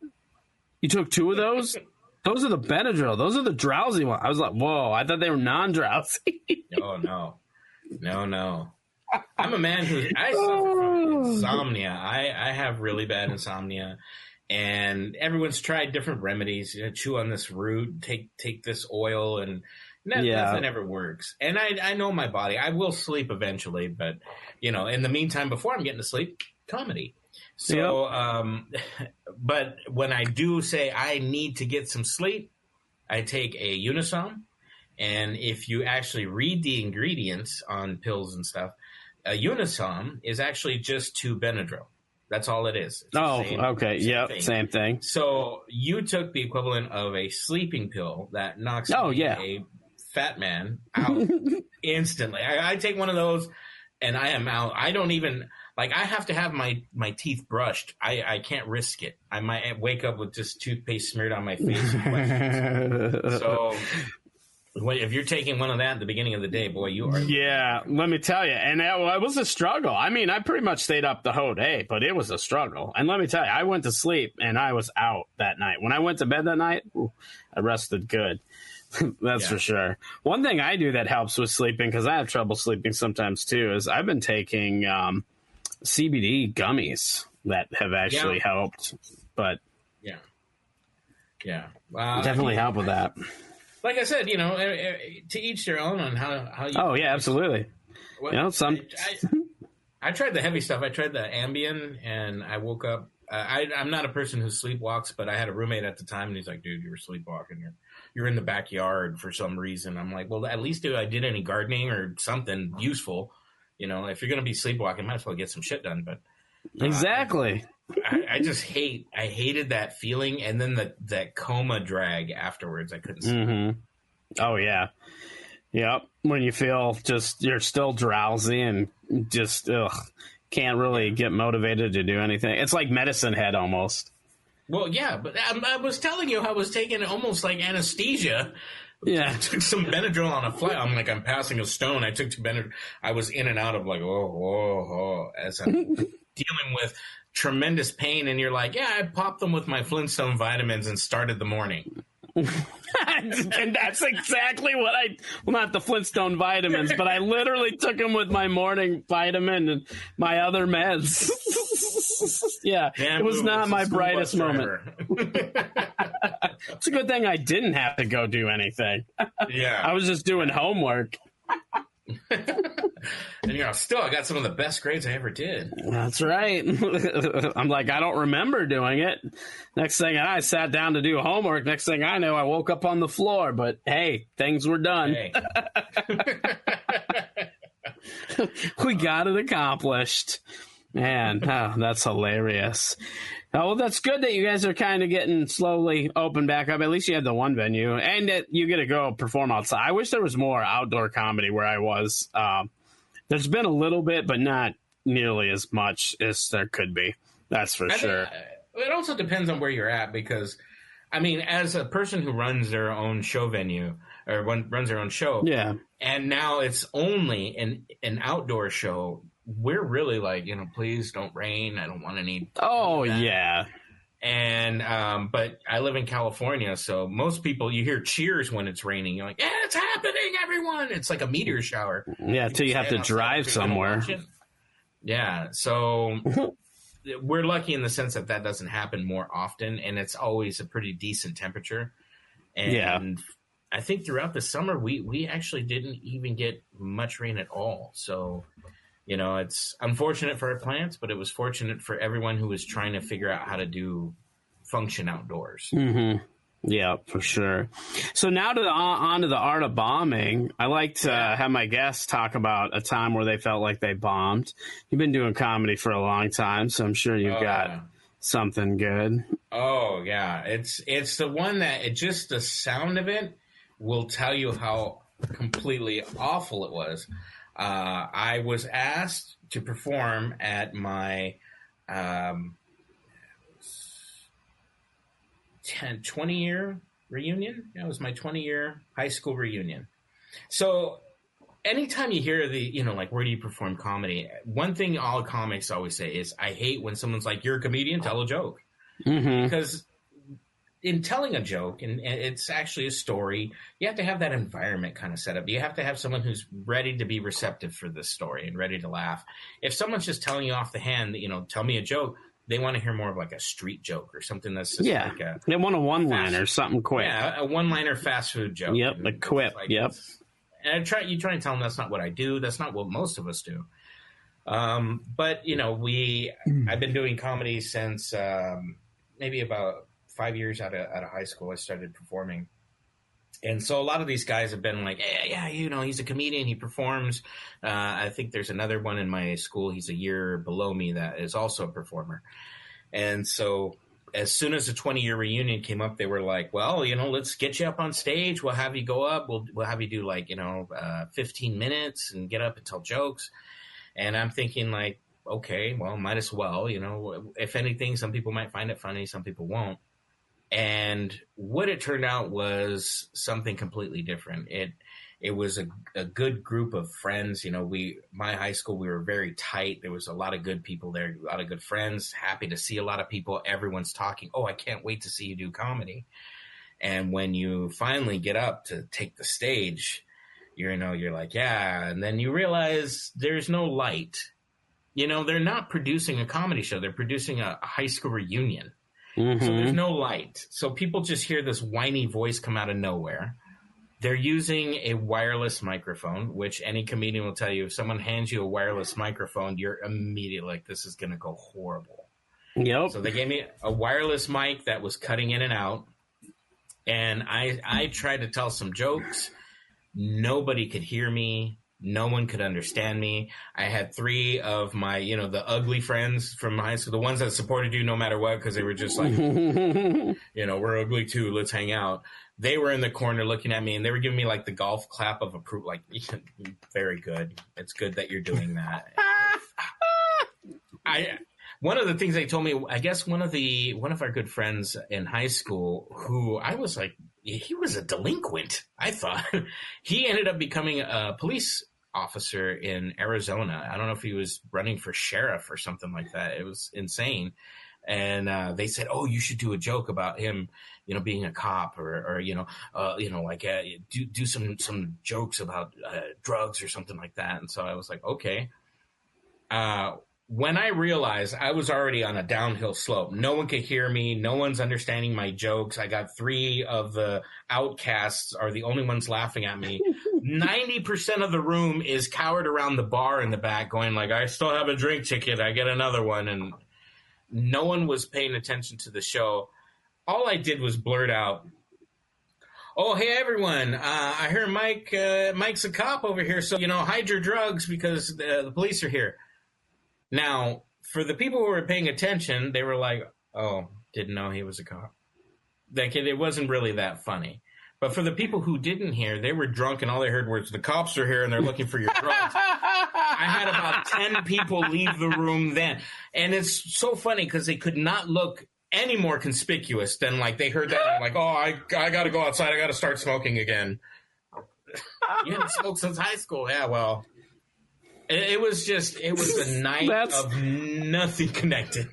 You took 2 of those? Those are the Benadryl. Those are the drowsy ones. I was like, whoa, I thought they were non-drowsy. Oh, no. I'm a man I suffer from insomnia. I have really bad insomnia. And everyone's tried different remedies. Chew on this root, take this oil, and nothing ever works. And I know my body. I will sleep eventually. But, in the meantime, before I'm getting to sleep, comedy. So, but when I do say I need to get some sleep, I take a Unisom. And if you actually read the ingredients on pills and stuff, a Unisom is actually just 2 Benadryl. That's all it is. Okay. Yep. Same thing. So you took the equivalent of a sleeping pill that knocks a fat man out instantly. I take one of those and I am out. I don't even... Like, I have to have my teeth brushed. I can't risk it. I might wake up with just toothpaste smeared on my face. So, if you're taking one of that at the beginning of the day, boy, you are... Yeah, let me tell you. And it was a struggle. I mean, I pretty much stayed up the whole day, but it was a struggle. And let me tell you, I went to sleep, and I was out that night. When I went to bed that night, I rested good. That's for sure. One thing I do that helps with sleeping, because I have trouble sleeping sometimes, too, is I've been taking... CBD gummies that have actually helped, but definitely help with that. Like I said, to each their own on how you. Oh yeah, absolutely. Well, I tried the heavy stuff. I tried the Ambien, and I woke up. I'm not a person who sleepwalks, but I had a roommate at the time, and he's like, "Dude, you were sleepwalking. You're in the backyard for some reason." I'm like, "Well, at least I did any gardening or something useful." If you're going to be sleepwalking, might as well get some shit done. But exactly, I just hated that feeling, and then that coma drag afterwards. I couldn't sleep. Mm-hmm. Oh yeah, yep. When you feel you're still drowsy and just can't really get motivated to do anything. It's like medicine head almost. Well, yeah, but I was telling you I was taking almost like anesthesia. Yeah, I took some Benadryl on a flight. I'm passing a stone. I took 2 Benadryl. I was in and out of as I'm dealing with tremendous pain. And you're like, yeah, I popped them with my Flintstone vitamins and started the morning. And that's exactly what not the Flintstone vitamins, but I literally took them with my morning vitamin and my other meds. Yeah, it was not my brightest moment. It's a good thing I didn't have to go do anything. Yeah. I was just doing homework. And still, I got some of the best grades I ever did. That's right. I'm like, I don't remember doing it. Next thing I sat down to do homework. Next thing I know, I woke up on the floor. But hey, things were done. Hey. We got it accomplished. Man, that's hilarious. Oh, well, that's good that you guys are kind of getting slowly open back up. At least you had the one venue, and that you get to go perform outside. I wish there was more outdoor comedy where I was. There's been a little bit, but not nearly as much as there could be. That's for sure. It also depends on where you're at, because, I mean, as a person who runs their own show venue or runs their own show, yeah, and now it's only an outdoor show, we're really like, please don't rain. I don't want any. Oh, yeah. And but I live in California, so most people, you hear cheers when it's raining. You're like, yeah, it's happening, everyone. It's like a meteor shower. Yeah, until you have to drive somewhere. Yeah, so we're lucky in the sense that doesn't happen more often, and it's always a pretty decent temperature. And I think throughout the summer, we actually didn't even get much rain at all. So, it's unfortunate for our plants, but it was fortunate for everyone who was trying to figure out how to function outdoors. Mm-hmm. Yeah, for sure. So now on to the art of bombing. I like to have my guests talk about a time where they felt like they bombed. You've been doing comedy for a long time, so I'm sure you've got something good. Oh, yeah. It's the one that just the sound of it will tell you how completely awful it was. I was asked to perform at my 20-year reunion. It was my 20-year high school reunion. So anytime you hear like, where do you perform comedy? One thing all comics always say is, I hate when someone's like, you're a comedian, tell a joke. Mm-hmm. Because in telling a joke, and it's actually a story, you have to have that environment kind of set up. You have to have someone who's ready to be receptive for this story and ready to laugh. If someone's just telling you off the hand, tell me a joke, they want to hear more of like a street joke or something that's just like they want a one-liner, something quick. Yeah, a one-liner fast food joke. Yep, a quip. Like, yep. And you try and tell them that's not what I do. That's not what most of us do. But I've been doing comedy since maybe about 5 years out of high school. I started performing. And so a lot of these guys have been like, yeah, he's a comedian. He performs. I think there's another one in my school. He's a year below me that is also a performer. And so as soon as the 20-year reunion came up, they were like, well, let's get you up on stage. We'll have you go up. We'll have you do 15 minutes and get up and tell jokes. And I'm thinking like, okay, well, might as well. If anything, some people might find it funny. Some people won't. And what it turned out was something completely different. It was a good group of friends. My high school, we were very tight. There was a lot of good people there, a lot of good friends, happy to see a lot of people. Everyone's talking, oh, I can't wait to see you do comedy. And when you finally get up to take the stage, you're like, yeah. And then you realize there's no light. They're not producing a comedy show. They're producing a high school reunion. Mm-hmm. So there's no light. So people just hear this whiny voice come out of nowhere. They're using a wireless microphone, which any comedian will tell you, if someone hands you a wireless microphone, you're immediately like, this is going to go horrible. Yep. So they gave me a wireless mic that was cutting in and out. And I tried to tell some jokes. Nobody could hear me. No one could understand me. I had three of my, the ugly friends from high school, the ones that supported you no matter what, because they were just like, we're ugly too. Let's hang out. They were in the corner looking at me, and they were giving me like the golf clap of approval. Like, very good. It's good that you're doing that. One of the things they told me, I guess one of our good friends in high school, who I was like, he was a delinquent, I thought. He ended up becoming a police officer in Arizona. I don't know if he was running for sheriff or something like that. It was insane. And they said, oh, you should do a joke about him, being a cop or do some jokes about drugs or something like that. And so I was like, okay. When I realized I was already on a downhill slope, no one could hear me. No one's understanding my jokes. I got three of the outcasts are the only ones laughing at me. 90% of the room is cowered around the bar in the back going like, I still have a drink ticket. I get another one. And no one was paying attention to the show. All I did was blurt out, oh, hey, everyone. I hear Mike's a cop over here. So, hide your drugs because the police are here. Now, for the people who were paying attention, they were like, "Oh, didn't know he was a cop." Like it wasn't really that funny. But for the people who didn't hear, they were drunk and all they heard was, "The cops are here and they're looking for your drugs." I had about 10 people leave the room then. And it's so funny because they could not look any more conspicuous than like they heard that and like, "Oh, I got to go outside. I got to start smoking again." You haven't smoked since high school. Yeah, well, it was a night of nothing connected.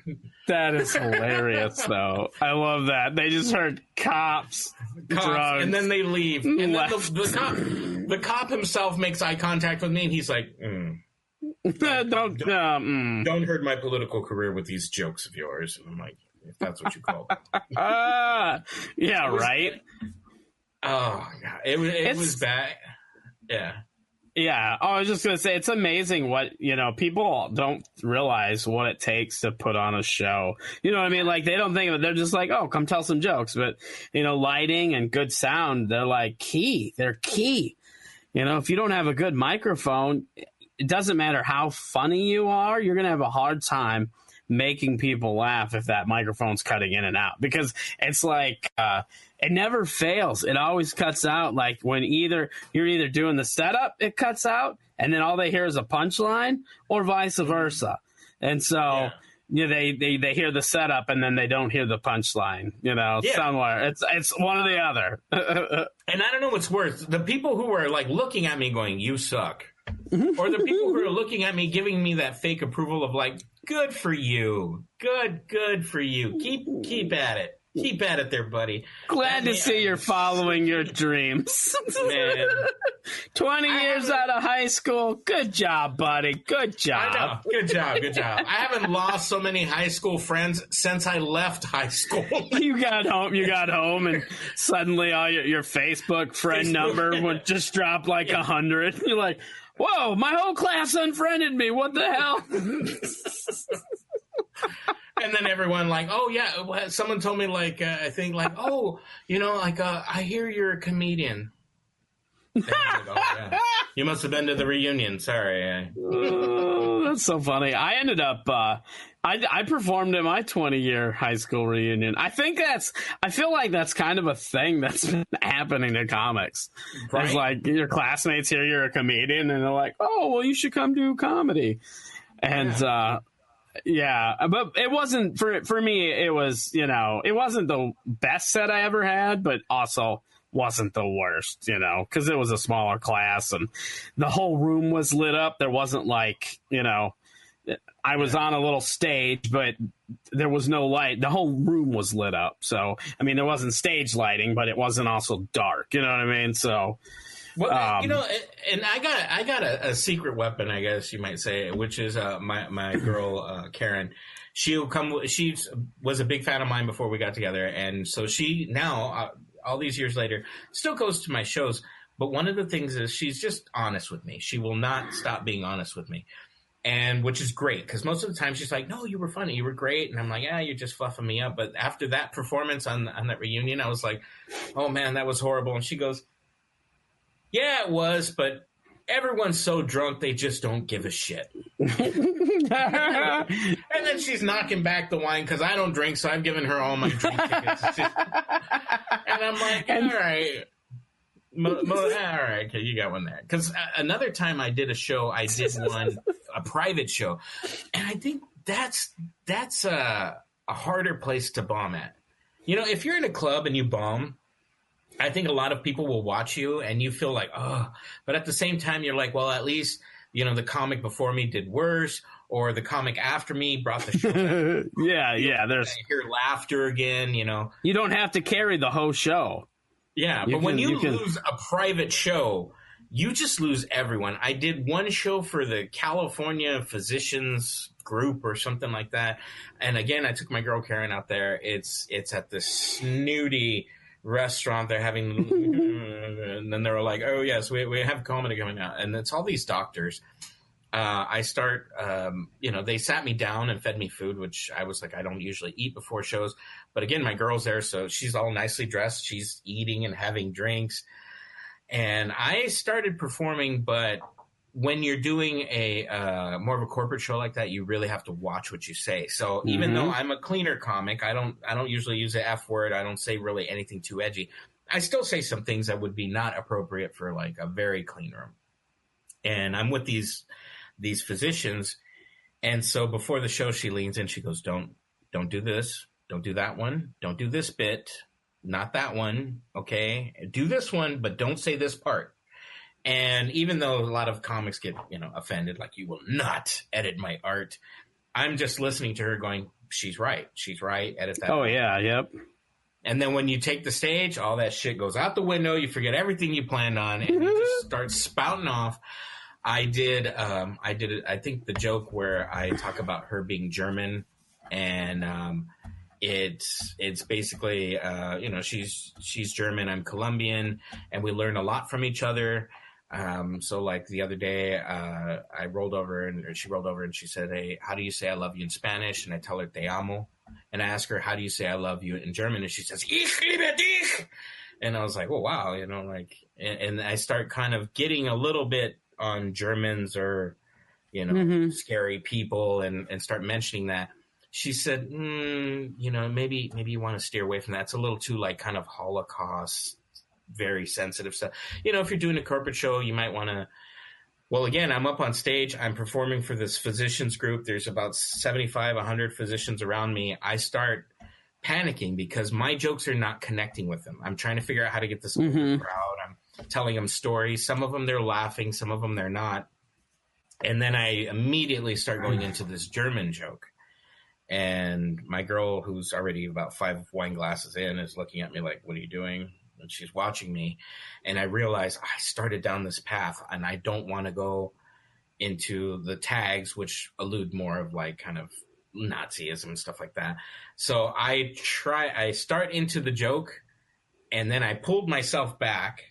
That is hilarious, though. I love that. They just heard cops, drugs, and then they leave. And then the cop himself makes eye contact with me, and he's like, don't hurt my political career with these jokes of yours. And I'm like, if that's what you call them. Yeah, right? Oh, God. It was bad. Yeah. Yeah, I was just going to say, it's amazing what, people don't realize what it takes to put on a show. You know what I mean? Like, they don't think of it. They're just like, "Oh, come tell some jokes." But, lighting and good sound, they're like key. They're key. If you don't have a good microphone, it doesn't matter how funny you are, you're going to have a hard time making people laugh if that microphone's cutting in and out. Because it's like... it never fails. It always cuts out. Like when you're either doing the setup, it cuts out, and then all they hear is a punchline, or vice versa. And so they hear the setup, and then they don't hear the punchline. Somewhere it's one or the other. And I don't know what's worse: the people who are like looking at me going, "You suck," or the people who are looking at me giving me that fake approval of like, "Good for you, good for you. Keep at it." Keep at it there, buddy. Glad to see you're following your dreams. Man. 20 years out of high school. Good job, buddy. Good job. I know. Good job. I haven't lost so many high school friends since I left high school. You got home, and suddenly all your Facebook friend number would just drop like 100. You're like, "Whoa, my whole class unfriended me. What the hell?" And then everyone like, "Oh yeah," someone told me like, I think like, "Oh, I hear you're a comedian." Like, "Oh, yeah. You must have been to the reunion. Sorry." Oh, that's so funny. I ended up, I performed at my 20-year high school reunion. I feel like that's kind of a thing that's been happening to comics. Right? It's like your classmates hear you're a comedian, and they're like, "Oh, well, you should come do comedy." And, yeah, but it wasn't for me. It was, it wasn't the best set I ever had, but also wasn't the worst, because it was a smaller class and the whole room was lit up. There wasn't like, I was on a little stage, but there was no light. The whole room was lit up. So, I mean, there wasn't stage lighting, but it wasn't also dark. You know what I mean? So. Well, and I got a secret weapon, I guess you might say, which is my girl Karen. She was a big fan of mine before we got together, and so she now all these years later still goes to my shows. But one of the things is she's just honest with me. She will not stop being honest with me, and which is great because most of the time she's like, "No, you were funny, you were great," and I'm like, "Yeah, you're just fluffing me up." But after that performance on that reunion, I was like, "Oh man, that was horrible," and she goes, "Yeah, it was, but everyone's so drunk they just don't give a shit." And then she's knocking back the wine because I don't drink, so I've given her all my drink tickets. And I'm like, all right. All right, okay, you got one there. Because another time I did a show, I did a private show. And I think that's a harder place to bomb at. If you're in a club and you bomb, I think a lot of people will watch you and you feel like, oh, but at the same time, you're like, well, at least, the comic before me did worse, or the comic after me brought the show back. Yeah. There's hear laughter again, You don't have to carry the whole show. Yeah, but when you lose a private show, you just lose everyone. I did one show for the California Physicians Group or something like that. And again, I took my girl Karen out there. It's at this snooty restaurant they're having, and then they were like, "Oh yes, we have comedy coming out," and it's all these doctors. I start, they sat me down and fed me food, which I was like, I don't usually eat before shows, but again, my girl's there, so she's all nicely dressed, she's eating and having drinks, and I started performing, but when you're doing a more of a corporate show like that, you really have to watch what you say. So even though I'm a cleaner comic, I don't usually use the F word. I don't say really anything too edgy. I still say some things that would be not appropriate for like a very clean room. And I'm with these physicians, and so before the show, she leans in. She goes, "Don't do this. Don't do that one. Don't do this bit. Not that one. Okay, do this one, but don't say this part." And even though a lot of comics get, offended, like, you will not edit my art, I'm just listening to her going, she's right. She's right. Edit that. Oh, yeah. Yep. And then when you take the stage, all that shit goes out the window. You forget everything you planned on, and you just start spouting off. I think the joke where I talk about her being German, and it's basically, she's German, I'm Colombian, and we learn a lot from each other. So like the other day, I rolled over and she rolled over and she said, "Hey, how do you say I love you in Spanish?" And I tell her "te amo." And I ask her, "How do you say I love you in German?" And she says, "Ich liebe dich." And I was like, "Oh, wow." And I start kind of getting a little bit on Germans or, scary people and start mentioning that. She said, maybe you want to steer away from that. It's a little too like kind of Holocaust, very sensitive stuff. If you're doing a corporate show, you might want to. Well, again, I'm up on stage. I'm performing for this physicians group. There's about 75, 100 physicians around me. I start panicking because my jokes are not connecting with them. I'm trying to figure out how to get this crowd. I'm telling them stories. Some of them they're laughing. Some of them they're not. And then I immediately start going into this German joke. And my girl, who's already about 5 wine glasses in, is looking at me like, "What are you doing?" And she's watching me, and I realize I started down this path, and I don't want to go into the tags, which allude more of like kind of Nazism and stuff like that. So I start into the joke, and then I pulled myself back,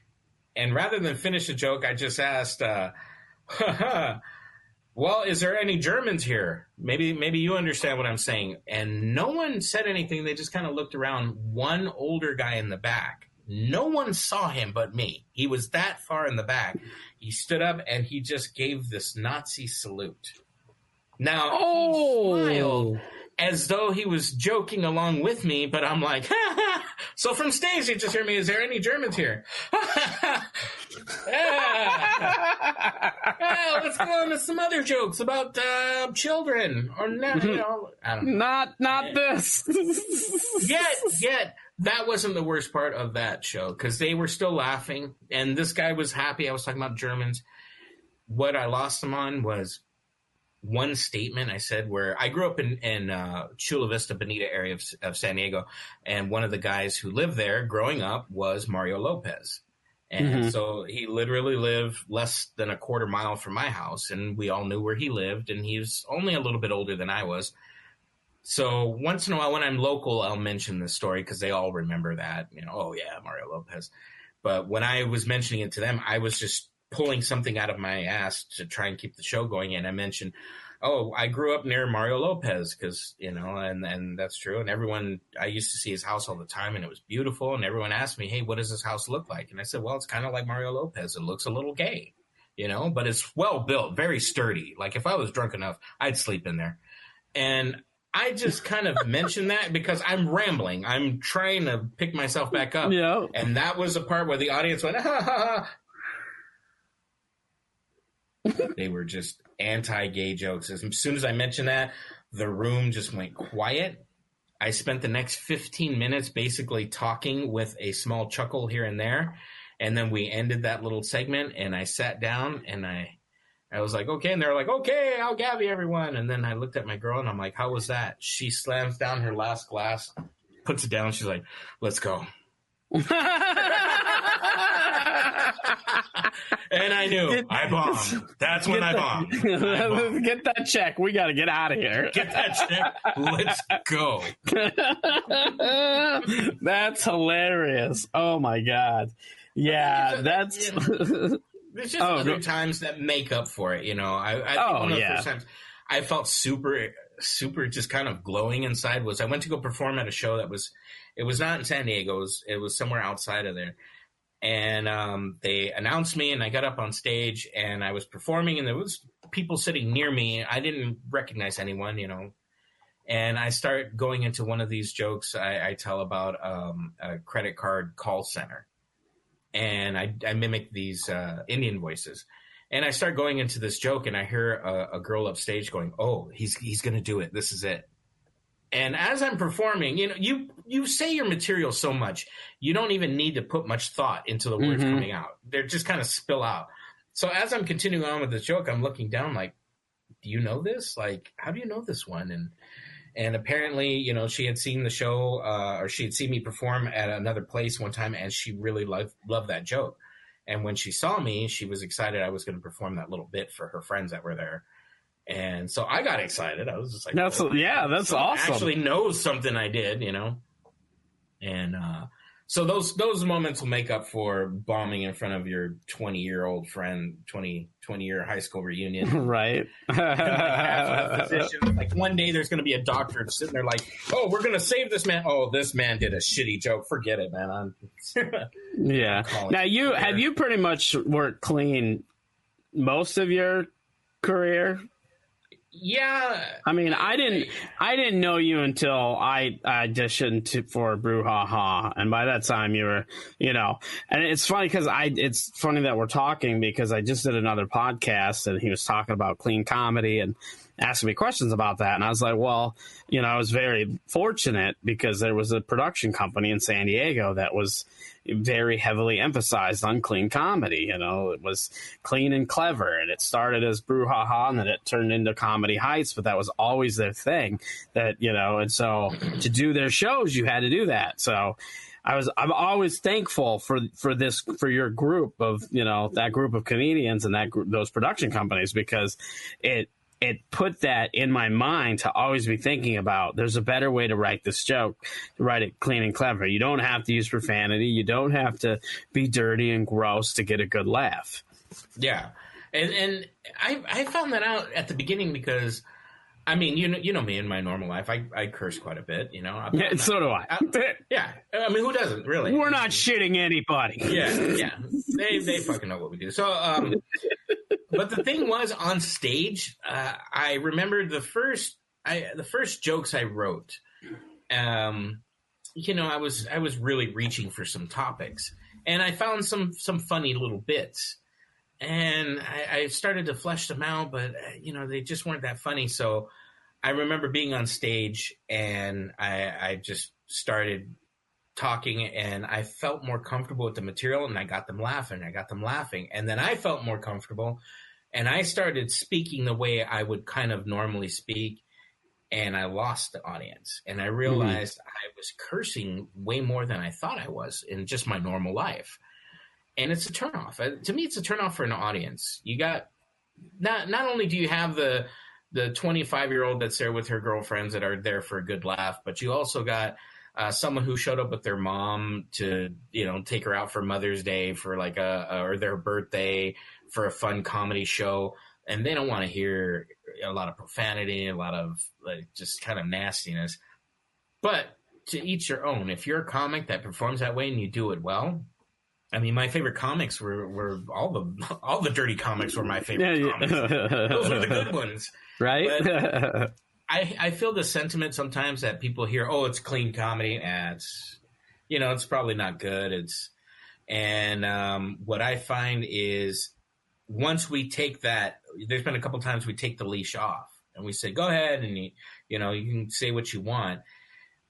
and rather than finish the joke, I just asked, "Well, is there any Germans here? Maybe you understand what I'm saying." And no one said anything. They just kind of looked around. One older guy in the back. No one saw him but me. He was that far in the back. He stood up and he just gave this Nazi salute. Now, he smiled as though he was joking along with me, but I'm like, "Ha, ha." So from stage, you just hear me, "Is there any Germans here?" Let's go on to some other jokes about children. Or not, I don't know. Not this. Yet. That wasn't the worst part of that show because they were still laughing and this guy was happy. I was talking about Germans. What I lost them on was one statement I said where I grew up in Chula Vista, Bonita area of San Diego. And one of the guys who lived there growing up was Mario Lopez. And so he literally lived less than a quarter mile from my house. And we all knew where he lived. And he was only a little bit older than I was. So once in a while when I'm local, I'll mention this story because they all remember that, "Oh yeah, Mario Lopez." But when I was mentioning it to them, I was just pulling something out of my ass to try and keep the show going. And I mentioned, "Oh, I grew up near Mario Lopez," because, and that's true. And I used to see his house all the time and it was beautiful. And everyone asked me, "Hey, what does this house look like?" And I said, "Well, it's kind of like Mario Lopez. It looks a little gay, but it's well built, very sturdy. Like if I was drunk enough, I'd sleep in there." And I just kind of mentioned that because I'm rambling. I'm trying to pick myself back up. Yeah. And that was the part where the audience went, "Ha, ha, ha." They were just anti-gay jokes. As soon as I mentioned that, the room just went quiet. I spent the next 15 minutes basically talking with a small chuckle here and there. And then we ended that little segment and I sat down and I was like, "Okay." And they're like, "Okay, I'll gabby everyone." And then I looked at my girl and I'm like, "How was that?" She slams down her last glass, puts it down. She's like, "Let's go." And I knew I bombed. That's when I bombed. Get that check. We got to get out of here. Get that check. Let's go. That's hilarious. Oh my God. Yeah, that's. There's just other times that make up for it, I think one of the first times I felt super, super just kind of glowing inside was I went to go perform at a show it was not in San Diego, it was somewhere outside of there. And they announced me, and I got up on stage, and I was performing, and there was people sitting near me. I didn't recognize anyone, and I start going into one of these jokes I tell about a credit card call center, and I mimic these Indian voices. And I start going into this joke, and I hear a girl upstage going, "Oh, he's going to do it. This is it." And as I'm performing, you say your material so much, you don't even need to put much thought into the words coming out. They're just kind of spill out. So as I'm continuing on with this joke, I'm looking down like, do you know this? Like, how do you know this one? And apparently, she had seen the show, or she had seen me perform at another place one time, and she really loved that joke. And when she saw me, she was excited I was going to perform that little bit for her friends that were there. And so I got excited. I was just like, that's awesome. Actually knows something I did, And so those moments will make up for bombing in front of your 20-year-old friend, 20-year high school reunion. Right. Like one day there's going to be a doctor sitting there like, oh, we're going to save this man. Oh, this man did a shitty joke. Forget it, man. Yeah. Now have you pretty much worked clean most of your career? Yeah. I mean, I didn't know you until I auditioned for Brouhaha, and by that time you were, and it's funny because it's funny that we're talking because I just did another podcast and he was talking about clean comedy and asking me questions about that, and I was like, well, I was very fortunate because there was a production company in San Diego that was very heavily emphasized on clean comedy. It was clean and clever, and it started as Brouhaha, and then it turned into Comedy Heights, but that was always their thing. And so to do their shows, you had to do that. So I'm always thankful for your group of that group of comedians and those production companies, because it put that in my mind to always be thinking about there's a better way to write this joke, to write it clean and clever. You don't have to use profanity. You don't have to be dirty and gross to get a good laugh. Yeah. And I found that out at the beginning because, I mean, you know me in my normal life. I curse quite a bit, Yeah, so do I. Yeah. I mean, who doesn't, really? We're not shitting anybody. Yeah. They fucking know what we do. So, but the thing was, on stage, I remember the first jokes I wrote. I was really reaching for some topics, and I found some funny little bits, and I started to flesh them out, but they just weren't that funny. So I remember being on stage, and I just started talking, and I felt more comfortable with the material, and I got them laughing. And then I felt more comfortable, and I started speaking the way I would kind of normally speak, and I lost the audience. And I realized I was cursing way more than I thought I was in just my normal life. And it's a turnoff. To me, it's a turnoff for an audience. You got not only do you have the 25-year-old that's there with her girlfriends that are there for a good laugh, but you also got someone who showed up with their mom to, take her out for Mother's Day for like or their birthday for a fun comedy show. And they don't want to hear a lot of profanity, a lot of like just kind of nastiness. But to each your own. If you're a comic that performs that way and you do it well, I mean, my favorite comics were all the dirty comics were my favorite comics. Those were the good ones, right? But I feel the sentiment sometimes that people hear, "Oh, it's clean comedy," and it's probably not good. What I find is once we take that, there's been a couple times we take the leash off and we say, "Go ahead," and you can say what you want.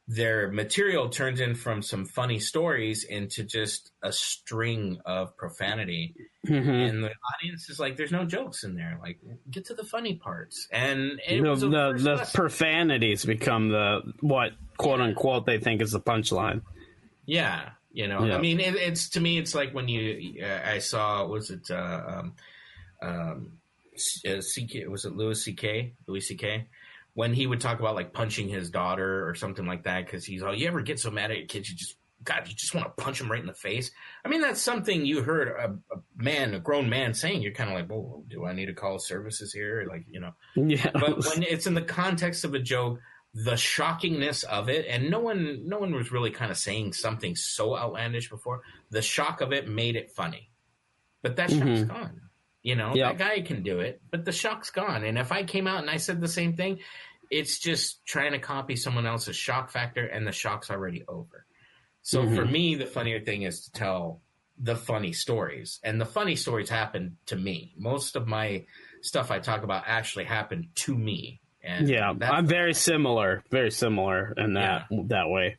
Their material turns in from some funny stories into just a string of profanity. And the audience is like, there's no jokes in there. Like, get to the funny parts. And the profanities become what, quote unquote, they think is the punchline. Yeah. I mean, it's to me, it's like when I saw, was it CK, was it Louis C.K.? When he would talk about like punching his daughter or something like that, because he's all, you ever get so mad at your kids, you just want to punch them right in the face. I mean, that's something you heard a grown man saying. You're kind of like, well, do I need to call services here? Like, Yeah. But when it's in the context of a joke, the shockingness of it, and no one was really kind of saying something so outlandish before. The shock of it made it funny, but that shock's gone. You know, that guy can do it, but the shock's gone. And if I came out and I said the same thing, it's just trying to copy someone else's shock factor, and the shock's already over. So for me, the funnier thing is to tell the funny stories, and the funny stories happen to me. Most of my stuff I talk about actually happened to me. And I'm very similar in that way.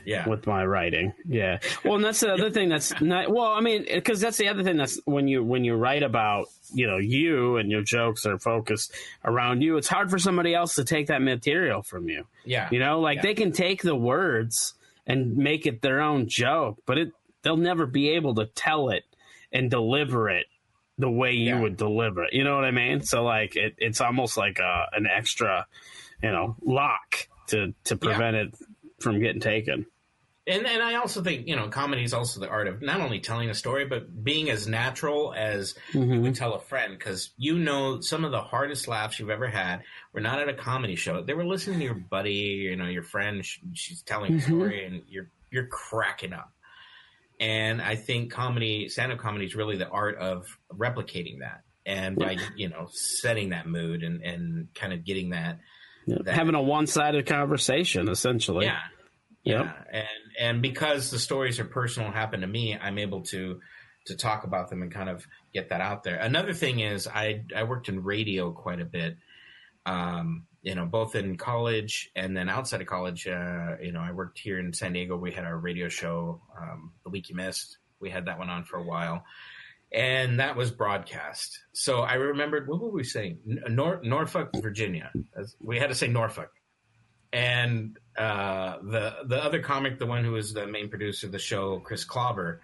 Yeah, with my writing. Yeah. Well, and that's the other thing that's not. Well, I mean, because that's the other thing that's when you write about, you know, you and your jokes are focused around you. It's hard for somebody else to take that material from you. Yeah. You know, like they can take the words and make it their own joke, but they'll never be able to tell it and deliver it the way you would deliver it. You know what I mean? So like it's almost like an extra, you know, lock to prevent it from getting taken. And I also think, you know, comedy is also the art of not only telling a story, but being as natural as you would tell a friend. Because, you know, some of the hardest laughs you've ever had were not at a comedy show. They were listening to your buddy, you know, your friend. She's telling a story and you're cracking up. And I think stand-up comedy is really the art of replicating that. And by, you know, setting that mood and kind of getting that having a one-sided conversation, essentially. Yeah. Yeah. And because the stories are personal, happen to me, I'm able to talk about them and kind of get that out there. Another thing is I worked in radio quite a bit, you know, both in college and then outside of college. You know, I worked here in San Diego. We had our radio show, The Week You Missed. We had that one on for a while. And that was broadcast. So I remembered, what were we saying? Norfolk, Virginia. We had to say Norfolk. And the other comic, the one who was the main producer of the show, Chris Clobber,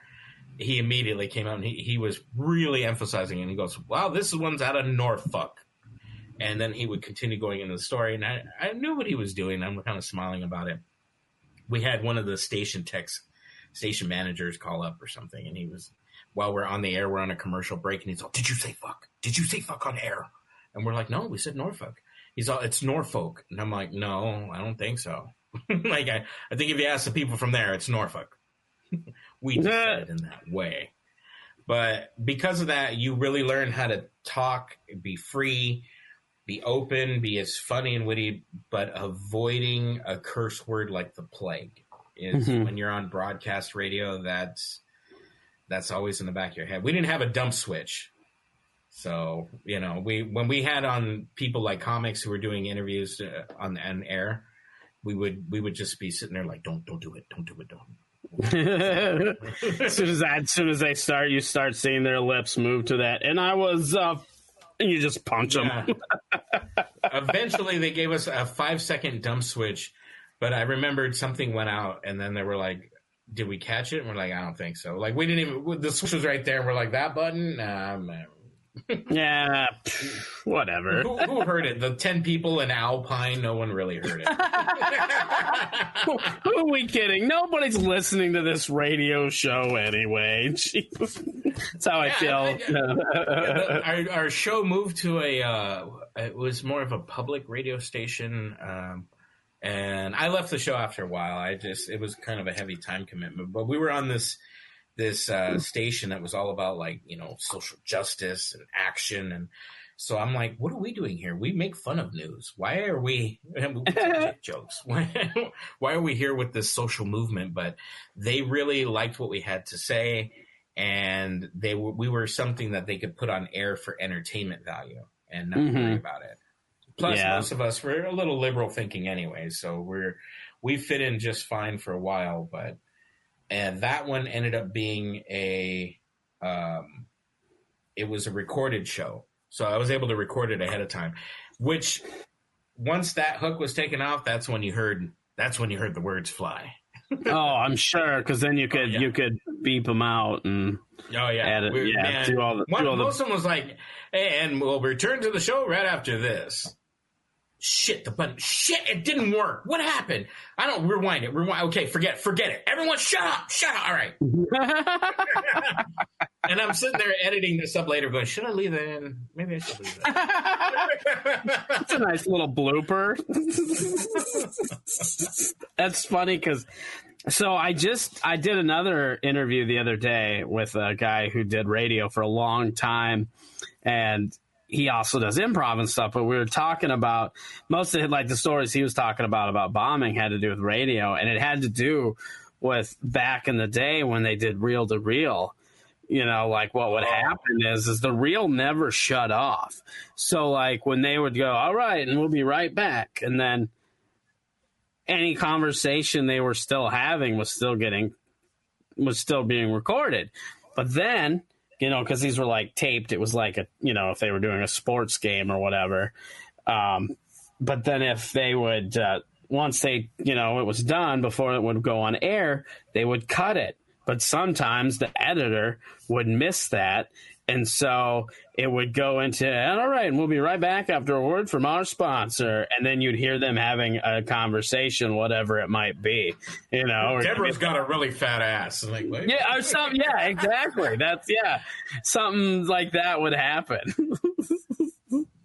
he immediately came out and he was really emphasizing it. And he goes, wow, this one's out of Norfolk. And then he would continue going into the story. And I knew what he was doing. I'm kind of smiling about it. We had one of the station managers call up or something. And he was, while we're on the air, we're on a commercial break. And he's like, did you say fuck? Did you say fuck on air? And we're like, no, we said Norfolk. He's all, it's Norfolk. And I'm like, no, I don't think so. Like, I think if you ask the people from there, it's Norfolk. We just said it in that way. But because of that, you really learn how to talk, be free, be open, be as funny and witty, but avoiding a curse word like the plague is when you're on broadcast radio. That's always in the back of your head. We didn't have a dump switch. So, you know, when we had on people like comics who were doing interviews on air, we would just be sitting there like, don't do it, don't. as soon as they start, you start seeing their lips move to that. And I was, and you just punch them. Eventually, they gave us a 5-second dump switch, but I remembered something went out, and then they were like, "Did we catch it?" And we're like, "I don't think so." Like, we didn't even. The switch was right there, and we're like, "That button." Man. Yeah, whatever. Who heard it? The 10 people in Alpine, no one really heard it. Who are we kidding? Nobody's listening to this radio show anyway. Jeez. That's how I feel. Our show moved to it was more of a public radio station, and I left the show after a while. It was kind of a heavy time commitment, but we were on this station that was all about, like, you know, social justice and action. And so I'm like, what are we doing here? We make fun of news. Why are we jokes? Why are we here with this social movement? But they really liked what we had to say. And we were something that they could put on air for entertainment value and not worry about it. Plus, most of us were a little liberal thinking anyway. So we fit in just fine for a while, and that one ended up being it was a recorded show. So I was able to record it ahead of time, which once that hook was taken off, that's when you heard the words fly. Oh, I'm sure. Cause then you could beep them out and add it. Do all the most of them was like, hey, and we'll return to the show right after this. Shit, the button. Shit, it didn't work. What happened? I don't rewind it. Okay, forget it. Everyone shut up. All right. And I'm sitting there editing this up later going, should I leave that in? Maybe I should leave that. That's a nice little blooper. That's funny because I did another interview the other day with a guy who did radio for a long time, and he also does improv and stuff, but we were talking about most of the stories he was talking about bombing had to do with radio, and it had to do with back in the day when they did reel to reel. What would happen is the reel never shut off. So when they would go, all right, and we'll be right back. And then any conversation they were still having was still being recorded. But then, because these were taped, it was if they were doing a sports game or whatever. But then if they would, once they, it was done before it would go on air, they would cut it. But sometimes the editor would miss that. And so it would go into, all right, and we'll be right back after a word from our sponsor. And then you'd hear them having a conversation, whatever it might be, Or Deborah's got a really fat ass. Wait. Yeah, or something. Yeah, exactly. Something like that would happen.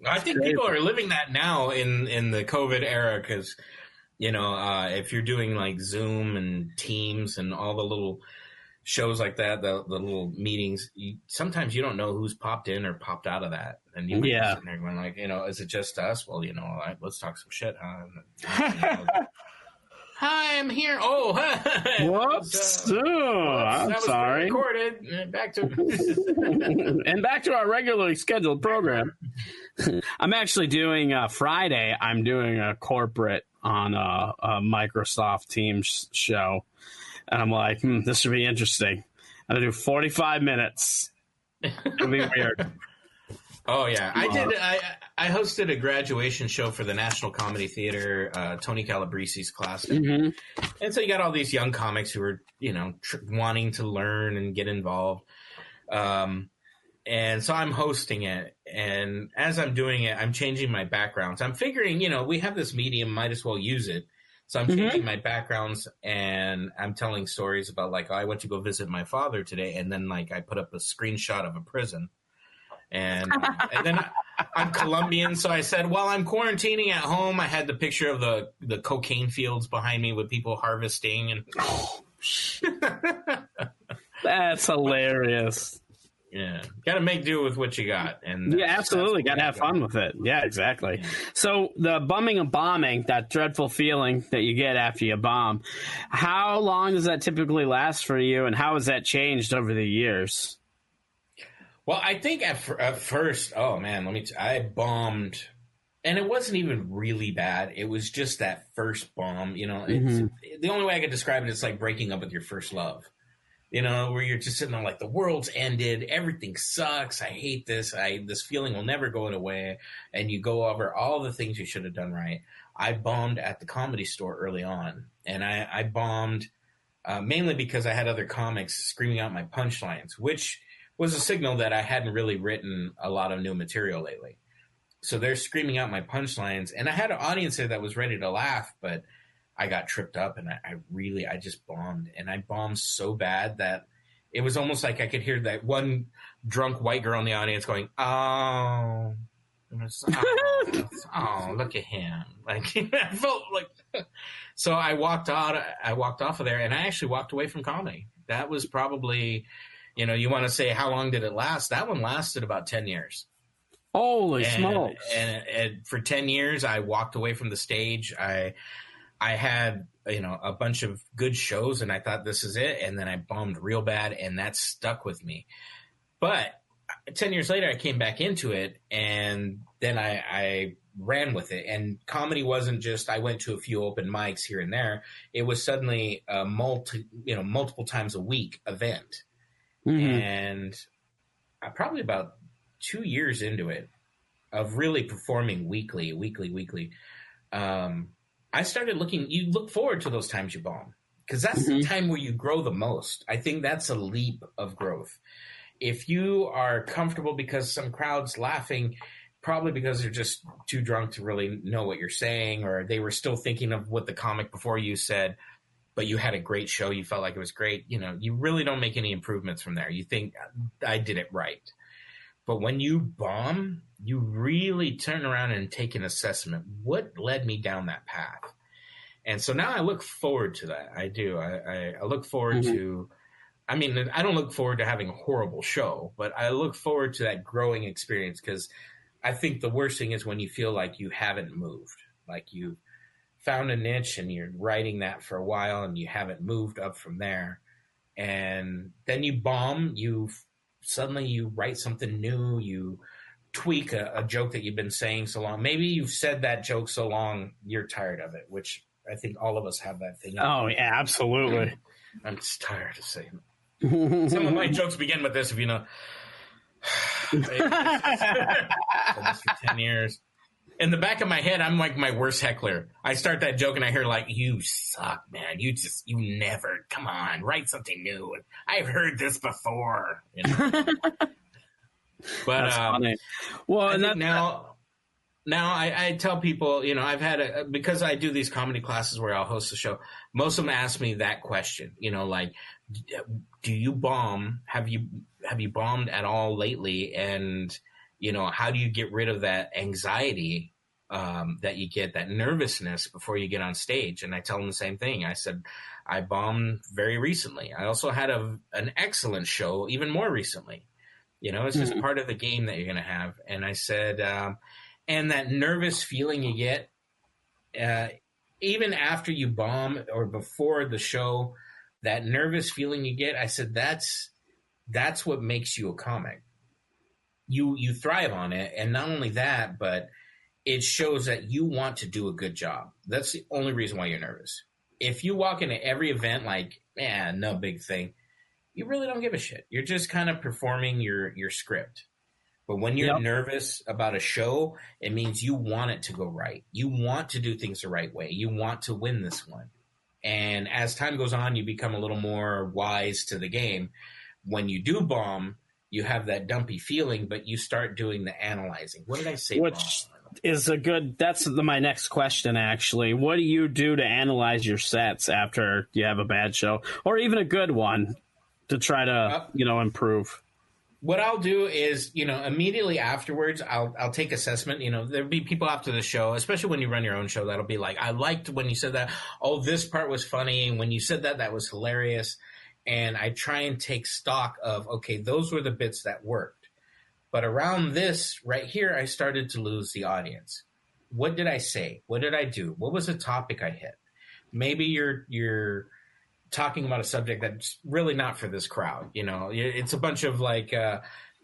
I think people are living that now in the COVID era because, if you're doing Zoom and Teams and all the little shows like that, the little meetings, sometimes you don't know who's popped in or popped out of that. And you might be sitting there going is it just us? Well, let's talk some shit, huh? Hi, I'm here. Oh, whoops. I'm sorry. Recorded. Back to and back to our regularly scheduled program. I'm actually doing Friday. I'm doing a corporate on a Microsoft Teams show. And I'm like, this should be interesting. I'm going to do 45 minutes. It'll be weird. Oh, yeah. I hosted a graduation show for the National Comedy Theater, Tony Calabresi's class. Mm-hmm. And so you got all these young comics who are, wanting to learn and get involved. And so I'm hosting it. And as I'm doing it, I'm changing my backgrounds. I'm figuring, we have this medium, might as well use it. So I'm changing my backgrounds, and I'm telling stories about I went to go visit my father today, and then I put up a screenshot of a prison, and then I'm Colombian, so I said, while I'm quarantining at home, I had the picture of the cocaine fields behind me with people harvesting, and that's hilarious. Yeah, got to make do with what you got. And yeah, absolutely. Got to have fun with it. Yeah, exactly. Yeah. So the bumming and bombing, that dreadful feeling that you get after you bomb, how long does that typically last for you, and how has that changed over the years? Well, I think at first, oh man, I bombed, and it wasn't even really bad. It was just that first bomb, the only way I could describe it is like breaking up with your first love. Where you're just sitting there the world's ended, everything sucks, I hate this, this feeling will never go away, and you go over all the things you should have done right. I bombed at the Comedy Store early on, and I bombed mainly because I had other comics screaming out my punchlines, which was a signal that I hadn't really written a lot of new material lately. So they're screaming out my punchlines, and I had an audience there that was ready to laugh, but I got tripped up, and I just bombed, and I bombed so bad that it was almost like I could hear that one drunk white girl in the audience going, oh, look at him. I felt so I walked off of there, and I actually walked away from comedy. That was probably, you want to say, how long did it last? That one lasted about 10 years. Holy smokes. And for 10 years, I walked away from the stage. I had, a bunch of good shows, and I thought this is it. And then I bombed real bad, and that stuck with me. But 10 years later, I came back into it, and then I ran with it. And comedy wasn't just, I went to a few open mics here and there. It was suddenly a multiple times a week event. Mm-hmm. And probably about 2 years into it of really performing weekly. I started you look forward to those times you bomb, because that's the time where you grow the most. I think that's a leap of growth. If you are comfortable because some crowd's laughing, probably because they're just too drunk to really know what you're saying, or they were still thinking of what the comic before you said, but you had a great show. You felt like it was great. You really don't make any improvements from there. You think, I did it right. But when you bomb, you really turn around and take an assessment. What led me down that path? And so now I look forward to that. I do. I look forward to, I don't look forward to having a horrible show, but I look forward to that growing experience, because I think the worst thing is when you feel like you haven't moved, like you found a niche and you're writing that for a while and you haven't moved up from there. And then you bomb, suddenly you write something new, you tweak a joke that you've been saying so long. Maybe you've said that joke so long, you're tired of it, which I think all of us have that thing. Oh, yeah, absolutely. I'm just tired of saying it. Some of my jokes begin with this, if you know. I've done this for 10 years. In the back of my head, I'm like my worst heckler. I start that joke and I hear like, you suck, man. You never, come on, write something new. I've heard this before. But that's funny. Well, and now I tell people, I've had because I do these comedy classes where I'll host a show. Most of them ask me that question, like, do you bomb? Have you bombed at all lately? And, how do you get rid of that anxiety that you get, that nervousness before you get on stage? And I tell them the same thing. I said, I bombed very recently. I also had an excellent show even more recently. It's just part of the game that you're going to have. And I said, and that nervous feeling you get, even after you bomb or before the show, that nervous feeling you get, I said, that's what makes you a comic. You thrive on it. And not only that, but it shows that you want to do a good job. That's the only reason why you're nervous. If you walk into every event like, no big thing, you really don't give a shit. You're just kind of performing your script. But when you're nervous about a show, it means you want it to go right. You want to do things the right way. You want to win this one. And as time goes on, you become a little more wise to the game. When you do bomb, you have that dumpy feeling, but you start doing the analyzing. What did I say? Which is that's my next question, actually. What do you do to analyze your sets after you have a bad show or even a good one to try to, improve? What I'll do is, immediately afterwards, I'll take assessment. There'll be people after the show, especially when you run your own show, that'll be like, I liked when you said that. Oh, this part was funny. When you said that, that was hilarious. And I try and take stock of, okay, those were the bits that worked. But around this right here, I started to lose the audience. What did I say? What did I do? What was the topic I hit? Maybe you're talking about a subject that's really not for this crowd. It's a bunch of like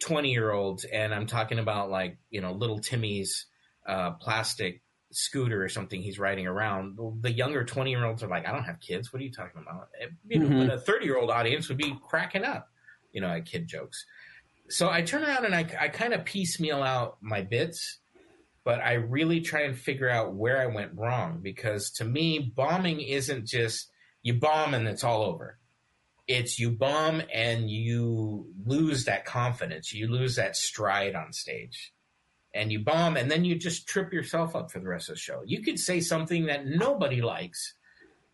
20-year-olds, and I'm talking about like, little Timmy's plastic scooter or something he's riding around. The younger 20-year-olds are like, I don't have kids. What are you talking about? But a 30-year-old audience would be cracking up, at kid jokes. So I turn around and I kind of piecemeal out my bits, but I really try and figure out where I went wrong, because to me, bombing isn't just you bomb and it's all over. It's you bomb and you lose that confidence. You lose that stride on stage. And you bomb, and then you just trip yourself up for the rest of the show. You could say something that nobody likes,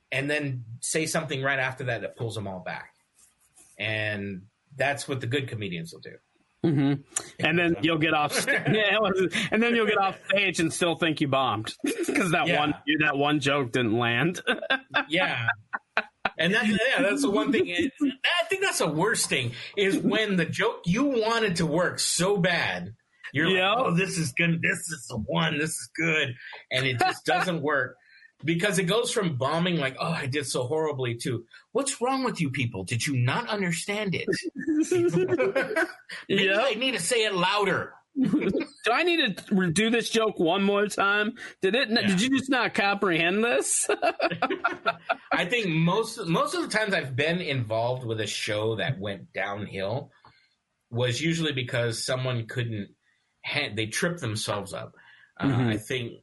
and then say something right after that pulls them all back. And that's what the good comedians will do. Mm-hmm. And then you'll get off. And then you'll get off stage and still think you bombed because that one joke didn't land. Yeah. And that's the one thing. I think that's the worst thing is when the joke you wanted to work so bad. You're like, oh, this is good. This is the one. This is good. And it just doesn't work because it goes from bombing like, oh, I did so horribly to what's wrong with you people? Did you not understand it? Maybe I need to say it louder. Do I need to do this joke one more time? Did you just not comprehend this? I think most of the times I've been involved with a show that went downhill was usually because someone they tripped themselves up. I think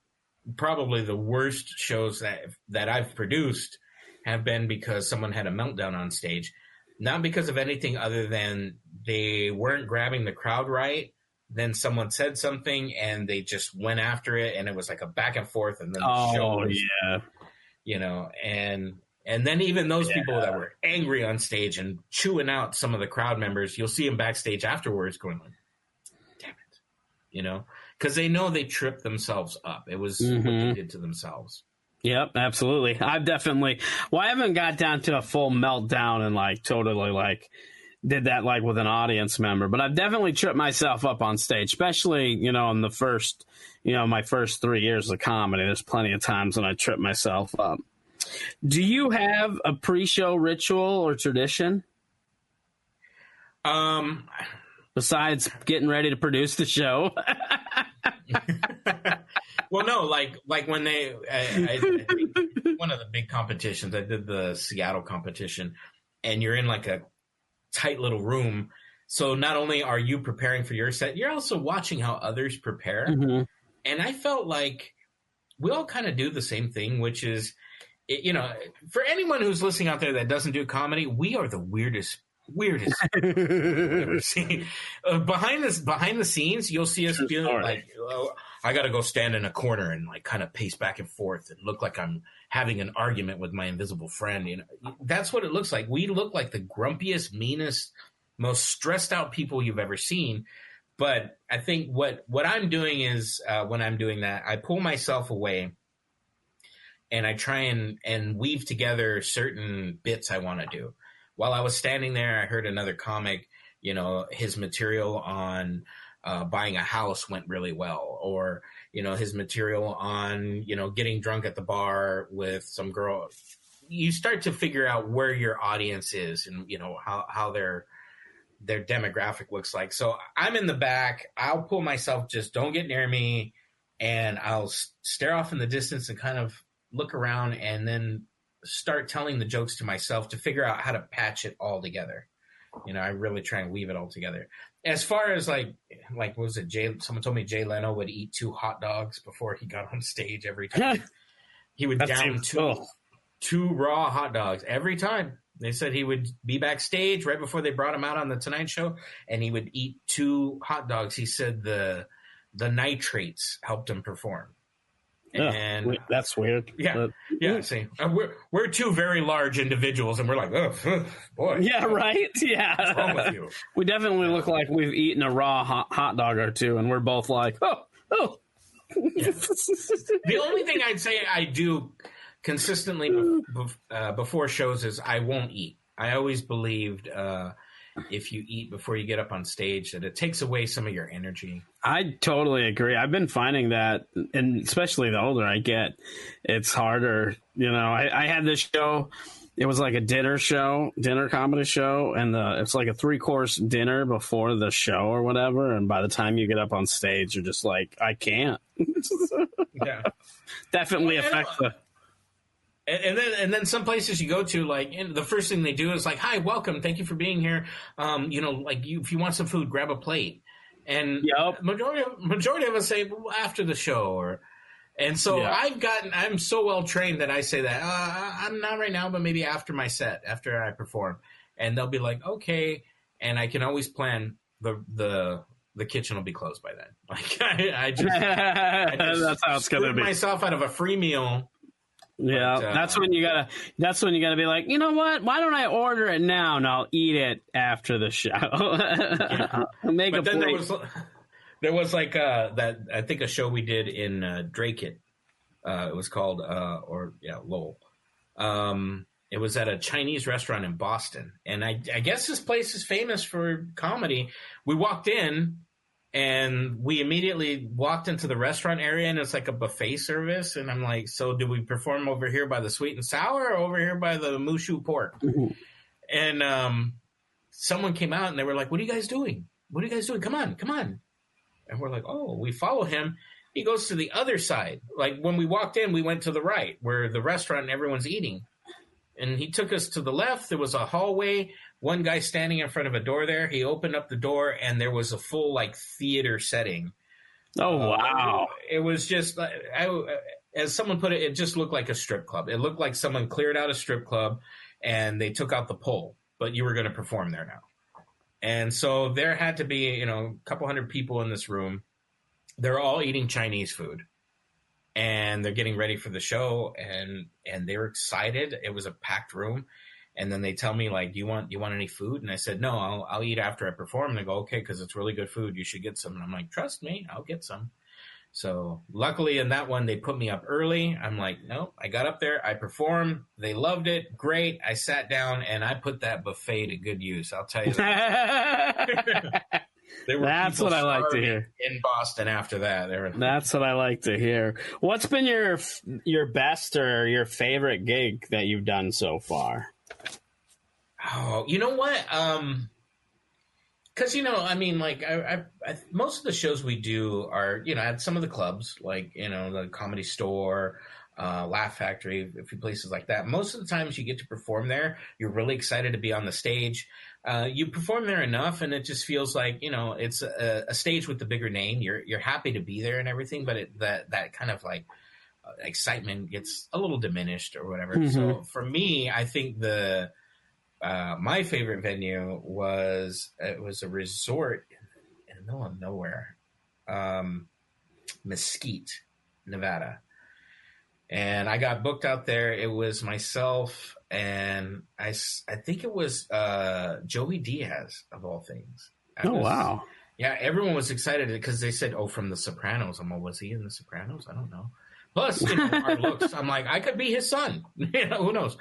probably the worst shows that I've produced have been because someone had a meltdown on stage, not because of anything other than they weren't grabbing the crowd right. then someone said something and they just went after it, and it was like a back and forth, and then the Oh, show was, yeah. you know, and then even those people that were angry on stage and chewing out some of the crowd members, you'll see them backstage afterwards going like, damn it, you know, because they know they tripped themselves up. It was what they did to themselves. Yep, absolutely. I haven't got down to a full meltdown and like totally like did that like with an audience member, but I've definitely tripped myself up on stage, especially, you know, in the first, you know, my first 3 years of comedy. There's plenty of times when I trip myself up. Do you have a pre-show ritual or tradition? Besides getting ready to produce the show? Well, no, like when I think one of the big competitions, I did the Seattle competition, and you're in like a tight little room. So not only are you preparing for your set, you're also watching how others prepare. And I felt like we all kind of do the same thing, which is, you know, for anyone who's listening out there that doesn't do comedy, we are the weirdest I've ever seen. Behind the scenes, you'll see us feel like, oh, I got to go stand in a corner and like kind of pace back and forth and look like I'm having an argument with my invisible friend. You know, that's what it looks like. We look like the grumpiest, meanest, most stressed out people you've ever seen. But I think what I'm doing is when I'm doing that, I pull myself away and I try and weave together certain bits I want to do. While I was standing there, I heard another comic, you know, his material on buying a house went really well, or, you know, his material on, you know, getting drunk at the bar with some girl. You start to figure out where your audience is and, you know, how their demographic looks like. So I'm in the back. I'll pull myself, just don't get near me, and I'll stare off in the distance and kind of look around and then start telling the jokes to myself to figure out how to patch it all together. You know, I really try and weave it all together. As far as like what was it? Someone told me Jay Leno would eat 2 hot dogs before he got on stage every time. He would down two raw hot dogs every time. They said he would be backstage right before they brought him out on the Tonight Show, and he would eat 2 hot dogs. He said the nitrates helped him perform. And that's weird. Yeah. See, we're 2 very large individuals, and we're like, oh boy. Yeah, right. Yeah. What's wrong with you? We definitely look like we've eaten a raw hot dog or 2, and we're both like, oh. Yeah. The only thing I'd say I do consistently before shows is I won't eat. I always believed if you eat before you get up on stage, that it takes away some of your energy. I totally agree. I've been finding that, and especially the older I get, it's harder. You know, I had this show. It was like a dinner comedy show, and it's like a 3-course dinner before the show or whatever. And by the time you get up on stage, you're just like, I can't. Yeah, definitely affects the. And then some places you go to, like, the first thing they do is like, "Hi, welcome, thank you for being here. You know, like, if you want some food, grab a plate." And majority of us say, well, after the show, and so I'm so well trained that I say that I'm not right now, but maybe after my set, after I perform, and they'll be like, okay, and I can always plan the kitchen will be closed by then. Like I just that's how it's gonna be. Myself out of a free meal. Yeah, but, that's when you gotta be like, you know what? Why don't I order it now and I'll eat it after the show? Make a plate. There was like that. I think a show we did in Drake it. It was called Lowell. It was at a Chinese restaurant in Boston, and I guess this place is famous for comedy. We walked in. And we immediately walked into the restaurant area, and it's like a buffet service. And I'm like, so do we perform over here by the sweet and sour or over here by the mushu pork? Mm-hmm. And someone came out, and they were like, what are you guys doing? What are you guys doing? Come on. And we're like, oh, we follow him. He goes to the other side. Like when we walked in, we went to the right where the restaurant and everyone's eating. And he took us to the left. There was a hallway. One guy standing in front of a door there. He opened up the door, and there was a full, like, theater setting. Oh, wow. It was just, as someone put it, it just looked like a strip club. It looked like someone cleared out a strip club, and they took out the pole. But you were going to perform there now. And so there had to be, a couple hundred people in this room. They're all eating Chinese food. And they're getting ready for the show, and they were excited. It was a packed room. And then they tell me, like, do you want any food? And I said, no, I'll eat after I perform. And they go, okay, because it's really good food. You should get some. And I'm like, trust me, I'll get some. So luckily in that one, they put me up early. I'm like, no, I got up there. I performed. They loved it. Great. I sat down, and I put that buffet to good use. I'll tell you that. That's what I like to hear. In Boston after that. That's what I like to hear. What's been your best or your favorite gig that you've done so far? Oh, you know what? Because, I most of the shows we do are, at some of the clubs, like, the Comedy Store, Laugh Factory, a few places like that. Most of the times you get to perform there, you're really excited to be on the stage. You perform there enough, and it just feels like, it's a stage with the bigger name. You're happy to be there and everything, but that kind of like excitement gets a little diminished or whatever. Mm-hmm. So for me, I think my favorite venue was a resort in the middle of nowhere, Mesquite, Nevada. And I got booked out there. It was myself, and I think it was Joey Diaz, of all things. Wow. Yeah, everyone was excited because they said, from The Sopranos. I'm like, was he in The Sopranos? I don't know. Plus, our looks. I'm like, I could be his son. Who knows?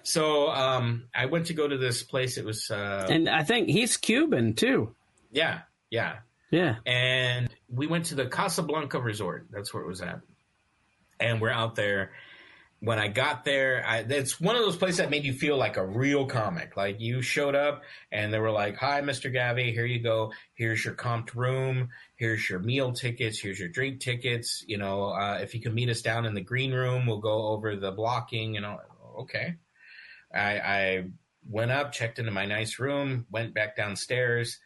So I went to go to this place. It was... and I think he's Cuban, too. Yeah. And we went to the Casablanca Resort. That's where it was at. And we're out there. When I got there, it's one of those places that made you feel like a real comic. Like you showed up and they were like, hi, Mr. Gavi, here you go. Here's your comped room. Here's your meal tickets. Here's your drink tickets. If you can meet us down in the green room, we'll go over the blocking. Okay. I went up, checked into my nice room, went back downstairs.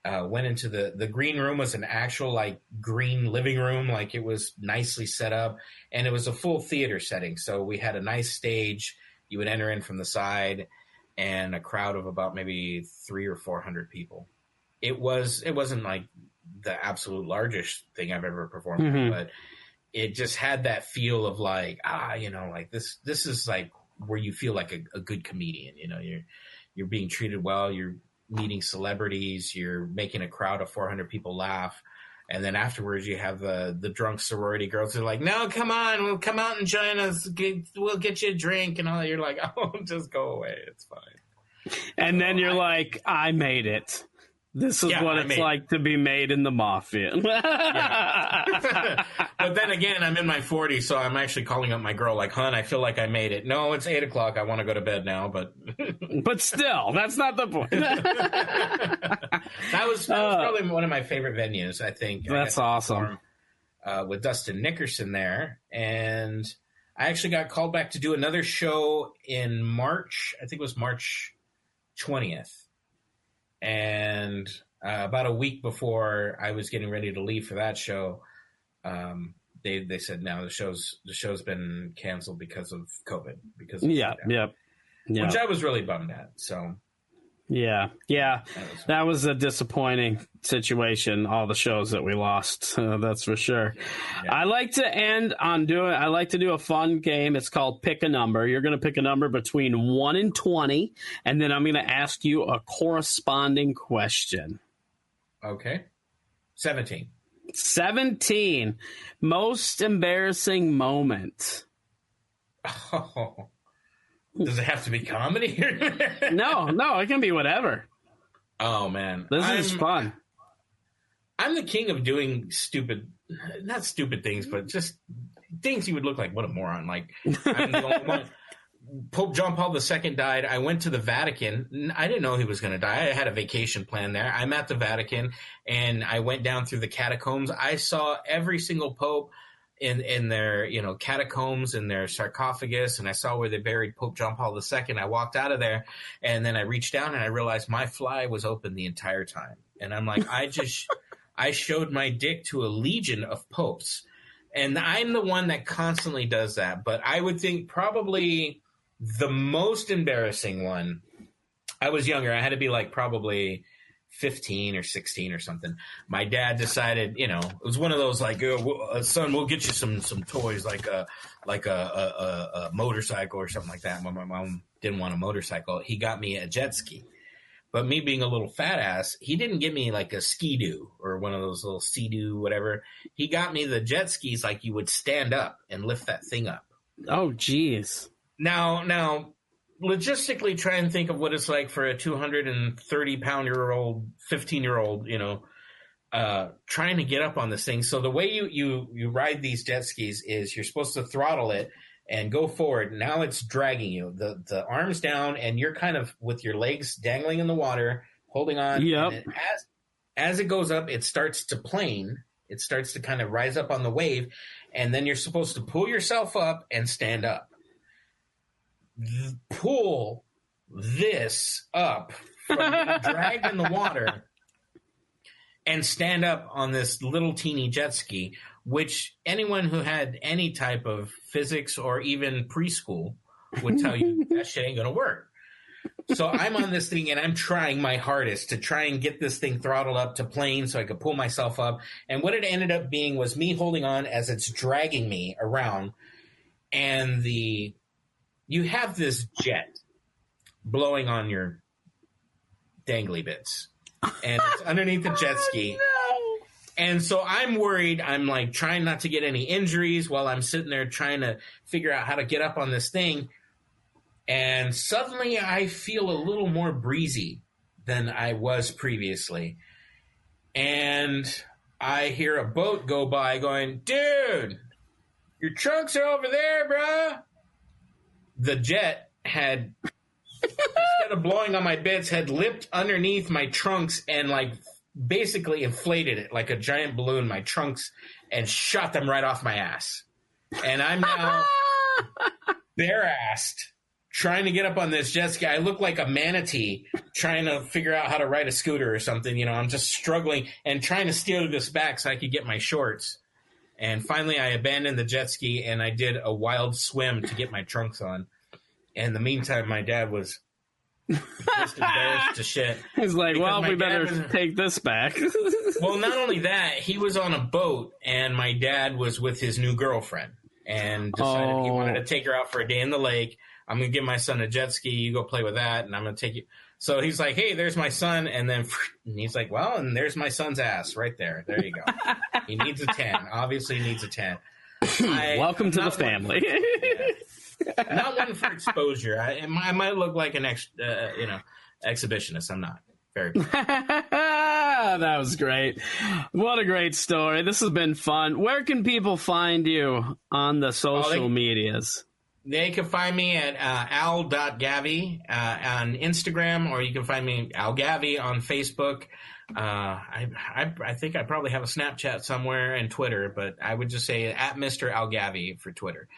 Went into the green room. Was an actual like green living room, like it was nicely set up, and it was a full theater setting. So we had a nice stage. You would enter in from the side, and a crowd of about maybe 300 or 400 people. It wasn't like the absolute largest thing I've ever performed, mm-hmm. but it just had that feel of like like this is like where you feel like a good comedian. You're being treated well. You're meeting celebrities, you're making a crowd of 400 people laugh, and then afterwards you have the drunk sorority girls who are like, no, come on, we'll come out and join us, we'll get you a drink and all that. You're like, oh, just go away, it's fine. And then you're like, I made it. This is what it's like to be made in the mafia. But then again, I'm in my 40s, so I'm actually calling up my girl like, hon, I feel like I made it. No, it's 8 o'clock. I want to go to bed now, but... But still, that's not the point. That was probably one of my favorite venues, I think. That's awesome. With Dustin Nickerson there. And I actually got called back to do another show in March. I think it was March 20th. And about a week before I was getting ready to leave for that show, they said, no, the show's been canceled because of COVID. Which I was really bummed at. So yeah, that was a disappointing situation. All the shows that we lost, that's for sure. Yeah. I like to do a fun game. It's called Pick a Number. You're going to pick a number between 1 and 20, and then I'm going to ask you a corresponding question. Okay. 17. 17. Most embarrassing moment. Oh. Does it have to be comedy? No, it can be whatever. Oh, man. This is fun. I'm the king of doing not stupid things, but just things you would look like, what a moron. Like, I'm the only one. Pope John Paul II died. I went to the Vatican. I didn't know he was going to die. I had a vacation plan there. I'm at the Vatican, and I went down through the catacombs. I saw every single pope in their, catacombs, in their sarcophagus, and I saw where they buried Pope John Paul II. I walked out of there, and then I reached down, and I realized my fly was open the entire time. And I'm like, I showed my dick to a legion of popes. And I'm the one that constantly does that. But I would think probably the most embarrassing one, I was younger. I had to be like probably 15 or 16 or something. My dad decided, you know, it was one of those like, son, we'll get you some toys like a motorcycle or something like that. My mom didn't want a motorcycle. He got me a jet ski. But me being a little fat ass, he didn't give me like a Ski-Doo or one of those little Sea-Doo, whatever. He got me the jet skis like you would stand up and lift that thing up. Oh, geez. Now, logistically try and think of what it's like for a 230-pound-year-old, 15-year-old, you know, trying to get up on this thing. So the way you ride these jet skis is you're supposed to throttle it and go forward. Now it's dragging you. The arms down, and you're kind of with your legs dangling in the water, holding on. Yep. And as it goes up, it starts to plane. It starts to kind of rise up on the wave, and then you're supposed to pull yourself up and stand up. Pull this up from being dragged in the water and stand up on this little teeny jet ski, which anyone who had any type of physics or even preschool would tell you that shit ain't gonna work. So I'm on this thing and I'm trying my hardest to try and get this thing throttled up to plane so I could pull myself up. And what it ended up being was me holding on as it's dragging me around, and you have this jet blowing on your dangly bits, and it's underneath the jet ski. And so I'm worried. I'm like trying not to get any injuries while I'm sitting there trying to figure out how to get up on this thing. And suddenly I feel a little more breezy than I was previously. And I hear a boat go by going, dude, your trunks are over there, bro. The jet had, instead of blowing on my bits, had lipped underneath my trunks and like basically inflated it like a giant balloon, my trunks, and shot them right off my ass. And I'm now bare-assed trying to get up on this jet ski. I look like a manatee trying to figure out how to ride a scooter or something. You know, I'm just struggling and trying to steer this back so I could get my shorts. And finally I abandoned the jet ski and I did a wild swim to get my trunks on. In the meantime, my dad was just embarrassed to shit. He's like, well, we better take this back. Well, not only that, he was on a boat, and my dad was with his new girlfriend, and decided he wanted to take her out for a day in the lake. I'm going to give my son a jet ski. You go play with that, and I'm going to take you. So he's like, hey, there's my son. And then and he's like, well, and there's my son's ass right there. There you go. He needs a 10. Obviously he needs a 10. Welcome to the family. Not one for exposure. I might look like an exhibitionist. I'm not. Very good. That was great. What a great story. This has been fun. Where can people find you on the social medias? They can find me at al.gavi on Instagram, or you can find me algavi on Facebook. I think I probably have a Snapchat somewhere and Twitter, but I would just say at Mr. Algavi for Twitter.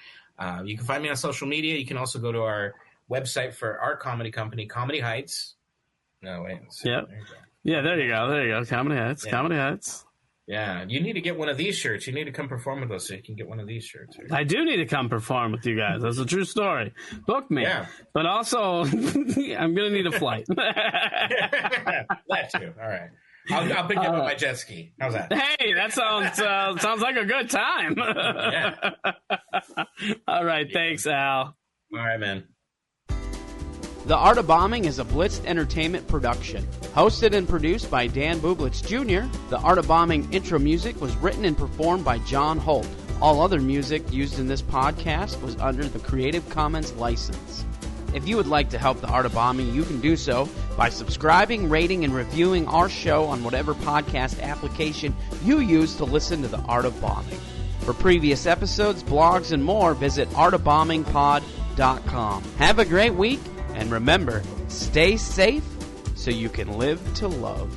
You can find me on social media. You can also go to our website for our comedy company, Comedy Heights. No, wait. Yep. There you go. Comedy Heights. Yeah. Comedy Heights. Yeah. You need to get one of these shirts. You need to come perform with us so you can get one of these shirts. Right? I do need to come perform with you guys. That's a true story. Book me. Yeah. But also, I'm going to need a flight. That too. All right. I'll pick you up on my jet ski. How's that? Hey, that sounds like a good time. Yeah. All right. Thanks, Al. All right, man. The Art of Bombing is a Blitz Entertainment production. Hosted and produced by Dan Bublitz Jr., The Art of Bombing intro music was written and performed by John Holt. All other music used in this podcast was under the Creative Commons license. If you would like to help The Art of Bombing, you can do so by subscribing, rating, and reviewing our show on whatever podcast application you use to listen to The Art of Bombing. For previous episodes, blogs, and more, visit artofbombingpod.com. Have a great week, and remember, stay safe so you can live to love.